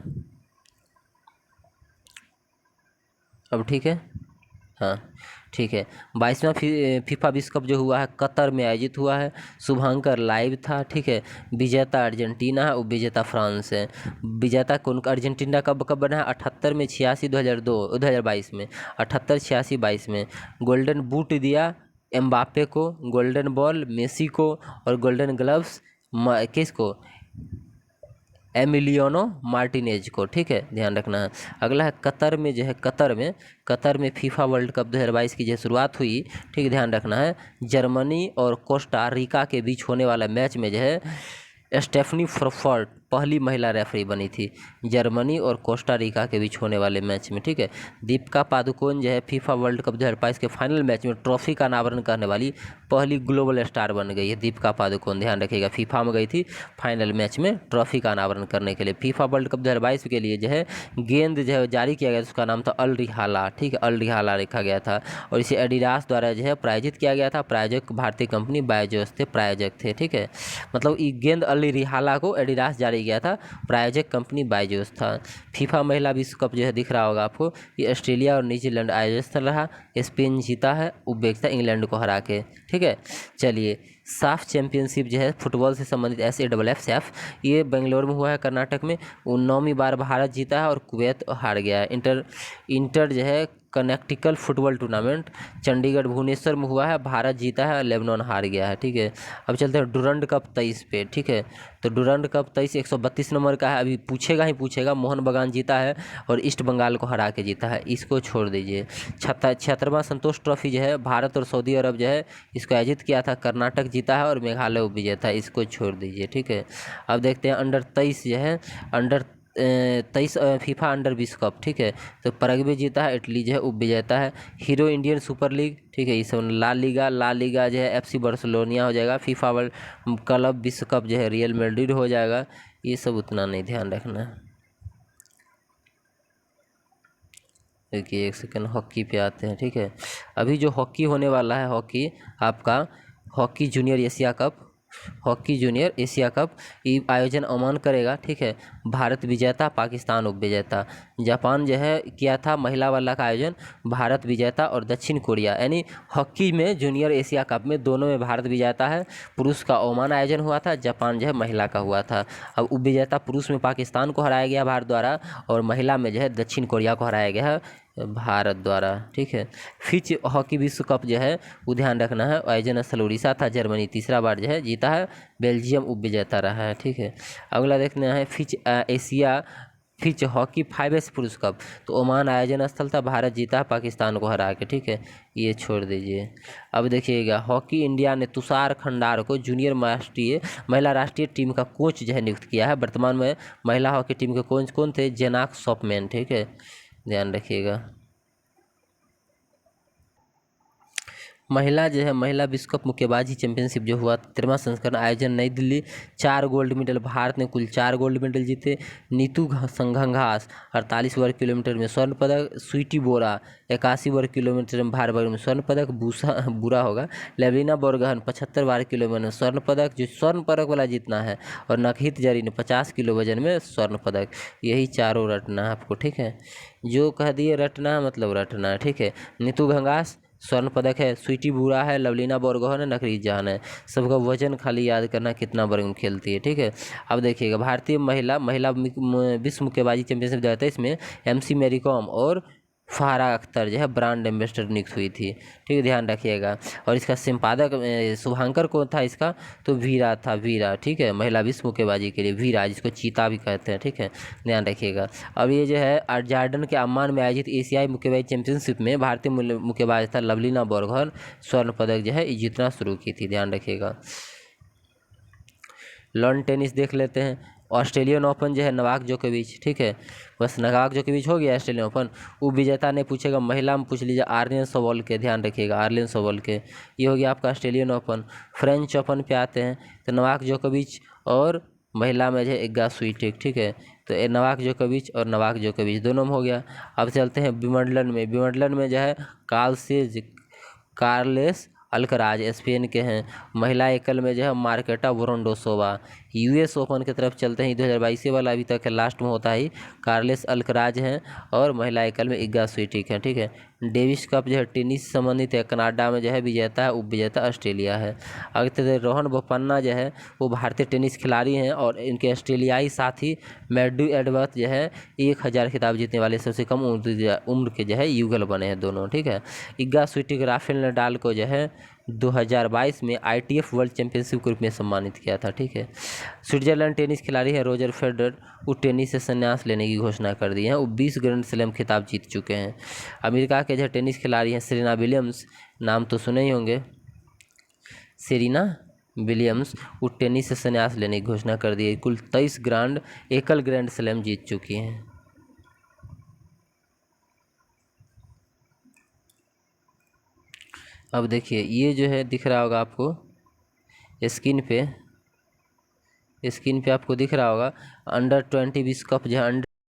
अब ठीक है, हाँ ठीक है, 22वां फीफा विश्व कप जो हुआ है कतर में आयोजित हुआ है। शुभांकर लाइव था, ठीक है। विजेता अर्जेंटीना है, उपविजेता फ्रांस है। विजेता कौन अर्जेंटीना कब कब बना है? 78 में, 86 2022 में, 78 86 22 में। गोल्डन बूट दिया एम्बापे को, गोल्डन बॉल मेसी को और गोल्डन ग्लव्स किसको? एमिलियानो मार्टिनेज को, ठीक है, ध्यान रखना है। अगला है कतर में जो है कतर में फीफा वर्ल्ड कप 2022 की जो शुरुआत हुई, ठीक है, ध्यान रखना है। जर्मनी और कोस्टा रिका के बीच होने वाला मैच में जो है स्टेफनी फ्रफर्ट पहली महिला रेफरी बनी थी जर्मनी और कोस्टा रिका के बीच होने वाले मैच में, ठीक है। दीपिका पादुकोण जो है फीफा वर्ल्ड कप 2022 के फाइनल मैच में ट्रॉफी का अनावरण करने वाली पहली ग्लोबल स्टार बन गई है दीपिका पादुकोण, ध्यान रखिएगा। फीफा में गई थी फाइनल मैच में ट्रॉफी का अनावरण करने के लिए। फीफा वर्ल्ड कप 2022 के लिए जो है गेंद जो है जारी किया गया, उसका नाम था अल रिहाला, ठीक है, अल रिहाला लिखा गया था और इसे एडिडास द्वारा जो है प्रायोजित किया गया था। प्रायोजक भारतीय कंपनी बायजोस थे, प्रायोजक थे, ठीक है। मतलब ये गेंद अल रिहाला को एडिडास जारी गया था, प्रायोजक कंपनी बायजोस था। फीफा महिला विश्व कप जो है दिख रहा होगा आपको, ये ऑस्ट्रेलिया और न्यूजीलैंड आयोजन रहा। स्पेन जीता है, उज्बेकिस्तान इंग्लैंड को हरा के, ठीक है। चलिए साफ चैंपियनशिप जो है फुटबॉल से संबंधित SAFF ये बेंगलोर में हुआ है कर्नाटक में। 9वीं बार भारत जीता है और कुवैत हार गया है। इंटर जो है कनेक्टिकल फुटबॉल टूर्नामेंट चंडीगढ़ भुवनेश्वर में हुआ है, भारत जीता है, लेबनान हार गया है, ठीक है। अब चलते हैं डुरंड कप 23 पे, ठीक है। तो डुरंड कप 23 132 नंबर का है, अभी पूछेगा मोहन बगान जीता है और ईस्ट बंगाल को हरा के जीता है, इसको छोड़ दीजिए। 76वां संतोष ट्रॉफी जो है भारत और सऊदी अरब जो है इसको आयोजित किया था, कर्नाटक जीता है और मेघालय उपविजेता है, इसको छोड़ दीजिए, ठीक है। अब देखते हैं अंडर 23 जो है अंडर 23 फीफा अंडर 20 कप, ठीक है। तो परग्वे जीता है, इटली जो है उपविजेता है। हीरो इंडियन सुपर लीग, ठीक है, ये सब ला लीगा जो है FC बार्सिलोना हो जाएगा। फीफा वर्ल्ड क्लब विश्व कप जो है रियल मैड्रिड हो जाएगा। ये सब उतना नहीं ध्यान रखना है। देखिए एक सेकंड, हॉकी पे आते हैं, ठीक है। अभी जो हॉकी होने वाला है, हॉकी आपका हॉकी जूनियर एशिया कप ये आयोजन ओमान करेगा, ठीक है। भारत विजेता, पाकिस्तान उपविजेता। जापान जो है किया था महिला वाला का आयोजन, भारत विजेता और दक्षिण कोरिया, यानी हॉकी में जूनियर एशिया कप में दोनों में भारत विजेता है। पुरुष का ओमान आयोजन हुआ था, जापान जो है महिला का हुआ था। अब उपविजेता पुरुष में पाकिस्तान को हराया गया भारत द्वारा और महिला में जो है दक्षिण कोरिया को हराया गया है भारत द्वारा, ठीक है। फिच हॉकी विश्व कप जो है वो ध्यान रखना है, आयोजन स्थल उड़ीसा था, जर्मनी तीसरा बार जो है जीता है, बेल्जियम उपविजेता रहा है, ठीक है। अगला देखना है फिच हॉकी 5S पुरुष कप, तो ओमान आयोजन स्थल था, भारत जीता है पाकिस्तान को हरा के, ठीक है, ये छोड़ दीजिए। अब देखिएगा हॉकी इंडिया ने तुषार खंडार को जूनियर महिला राष्ट्रीय टीम का कोच जो है नियुक्त किया है। वर्तमान में महिला हॉकी टीम के कोच कौन थे? जेनाक सॉपमैन, ठीक है, ध्यान रखिएगा। महिला विश्व कप मुक्केबाजी चैंपियनशिप जो हुआ 13वां संस्करण आयोजन नई दिल्ली। 4 गोल्ड मेडल, भारत ने कुल 4 गोल्ड मेडल जीते। नीतू संघास 48 वर्ग किलोमीटर में स्वर्ण पदक, स्वीटी बोरा 81 वर्ग किलोमीटर में भार वर्ग में स्वर्ण पदक, लेविना बोरगहन 75 वर्ग किलोमीटर में स्वर्ण पदक, जो स्वर्ण पदक वाला जीतना है, और नखहित जरी ने 50 किलो वजन में स्वर्ण पदक। यही चारों रटना है आपको, ठीक है, जो कह दिए रटना मतलब रटना है, ठीक है। नीतू घंगास स्वर्ण पदक है, स्वीटी बुरा है, लवलीना बोरगोहन है, नखरीत जहान है। सबका वजन खाली याद करना कितना वर्ग में खेलती है, ठीक है। अब देखिएगा भारतीय महिला विश्व मुक्केबाजी चैंपियनशिप 2023 में MC मैरी कॉम और फ़ारा अख्तर जो है ब्रांड एम्बेसडर नियुक्त हुई थी। ठीक है, ध्यान रखिएगा। और इसका संपादक शुभांकर कौन था इसका, तो वीरा था, वीरा। ठीक है, महिला विश्व मुक्केबाजी के लिए वीरा, जिसको चीता भी कहते हैं। ठीक है, ध्यान रखिएगा। अब ये जो है जॉर्डन के अम्मान में आयोजित एशियाई मुक्केबाजी चैंपियनशिप में भारतीय मुक्केबाज था लवलीना बोरगोहन स्वर्ण पदक जो है जीतना शुरू की थी। ध्यान रखिएगा। लॉन टेनिस देख लेते हैं। ऑस्ट्रेलियन ओपन जो है नोवाक जोकोविच। ठीक है, बस नोवाक जोकोविच हो गया ऑस्ट्रेलियन ओपन। उपविजेता ने पूछेगा, महिला में पूछ लीजिए आर्लियन सोबोल ध्यान रखिएगा, आर्लियन सोबोल ये हो गया आपका ऑस्ट्रेलियन ओपन। फ्रेंच ओपन पे आते हैं तो नोवाक जोकोविच और महिला में जो है इगा स्विएटेक। ठीक है, तो ये नोवाक जोकोविच और नोवाक जोकोविच दोनों में हो गया। अब चलते हैं विंबलडन में। विंबलडन में जो है कार्लेस अल्कराज स्पेन के हैं। महिला एकल में जो है मार्केटा वोरोंडोसोवा। यूएस ओपन की तरफ चलते हैं, 2022 वाला अभी तक है, लास्ट में होता ही कार्लेस अल्कराज हैं और महिला एकल में इगा स्विएटेक है। ठीक है, डेविस कप जो है टेनिस से संबंधित है, कनाडा में जो है विजेता है, उपविजेता ऑस्ट्रेलिया है। अगले रोहन बोपन्ना जो है वो भारतीय टेनिस खिलाड़ी हैं और इनके ऑस्ट्रेलियाई साथी मैड्यू एडवर्थ जो है 1000 खिताब जीतने वाले सबसे कम उम्र के जो है युगल बने हैं दोनों। ठीक है, इगा स्विएटेक राफेल नडाल को जो है 2022 में ITF वर्ल्ड चैंपियनशिप ग्रुप में सम्मानित किया था। ठीक है, स्विट्जरलैंड टेनिस खिलाड़ी है रोजर फेडरर, वो टेनिस से संन्यास लेने की घोषणा कर दी है। वो 20 ग्रैंड स्लैम खिताब जीत चुके हैं। अमेरिका के जो टेनिस खिलाड़ी हैं सेरेना विलियम्स, नाम तो सुने ही होंगे, सेरेना विलियम्स, वो टेनिस से संन्यास लेने की घोषणा कर दी है। कुल 23 एकल ग्रैंड स्लैम जीत चुकी हैं। अब देखिए ये जो है दिख रहा होगा आपको स्क्रीन पे आपको दिख रहा होगा अंडर 20 विश्व कप जो है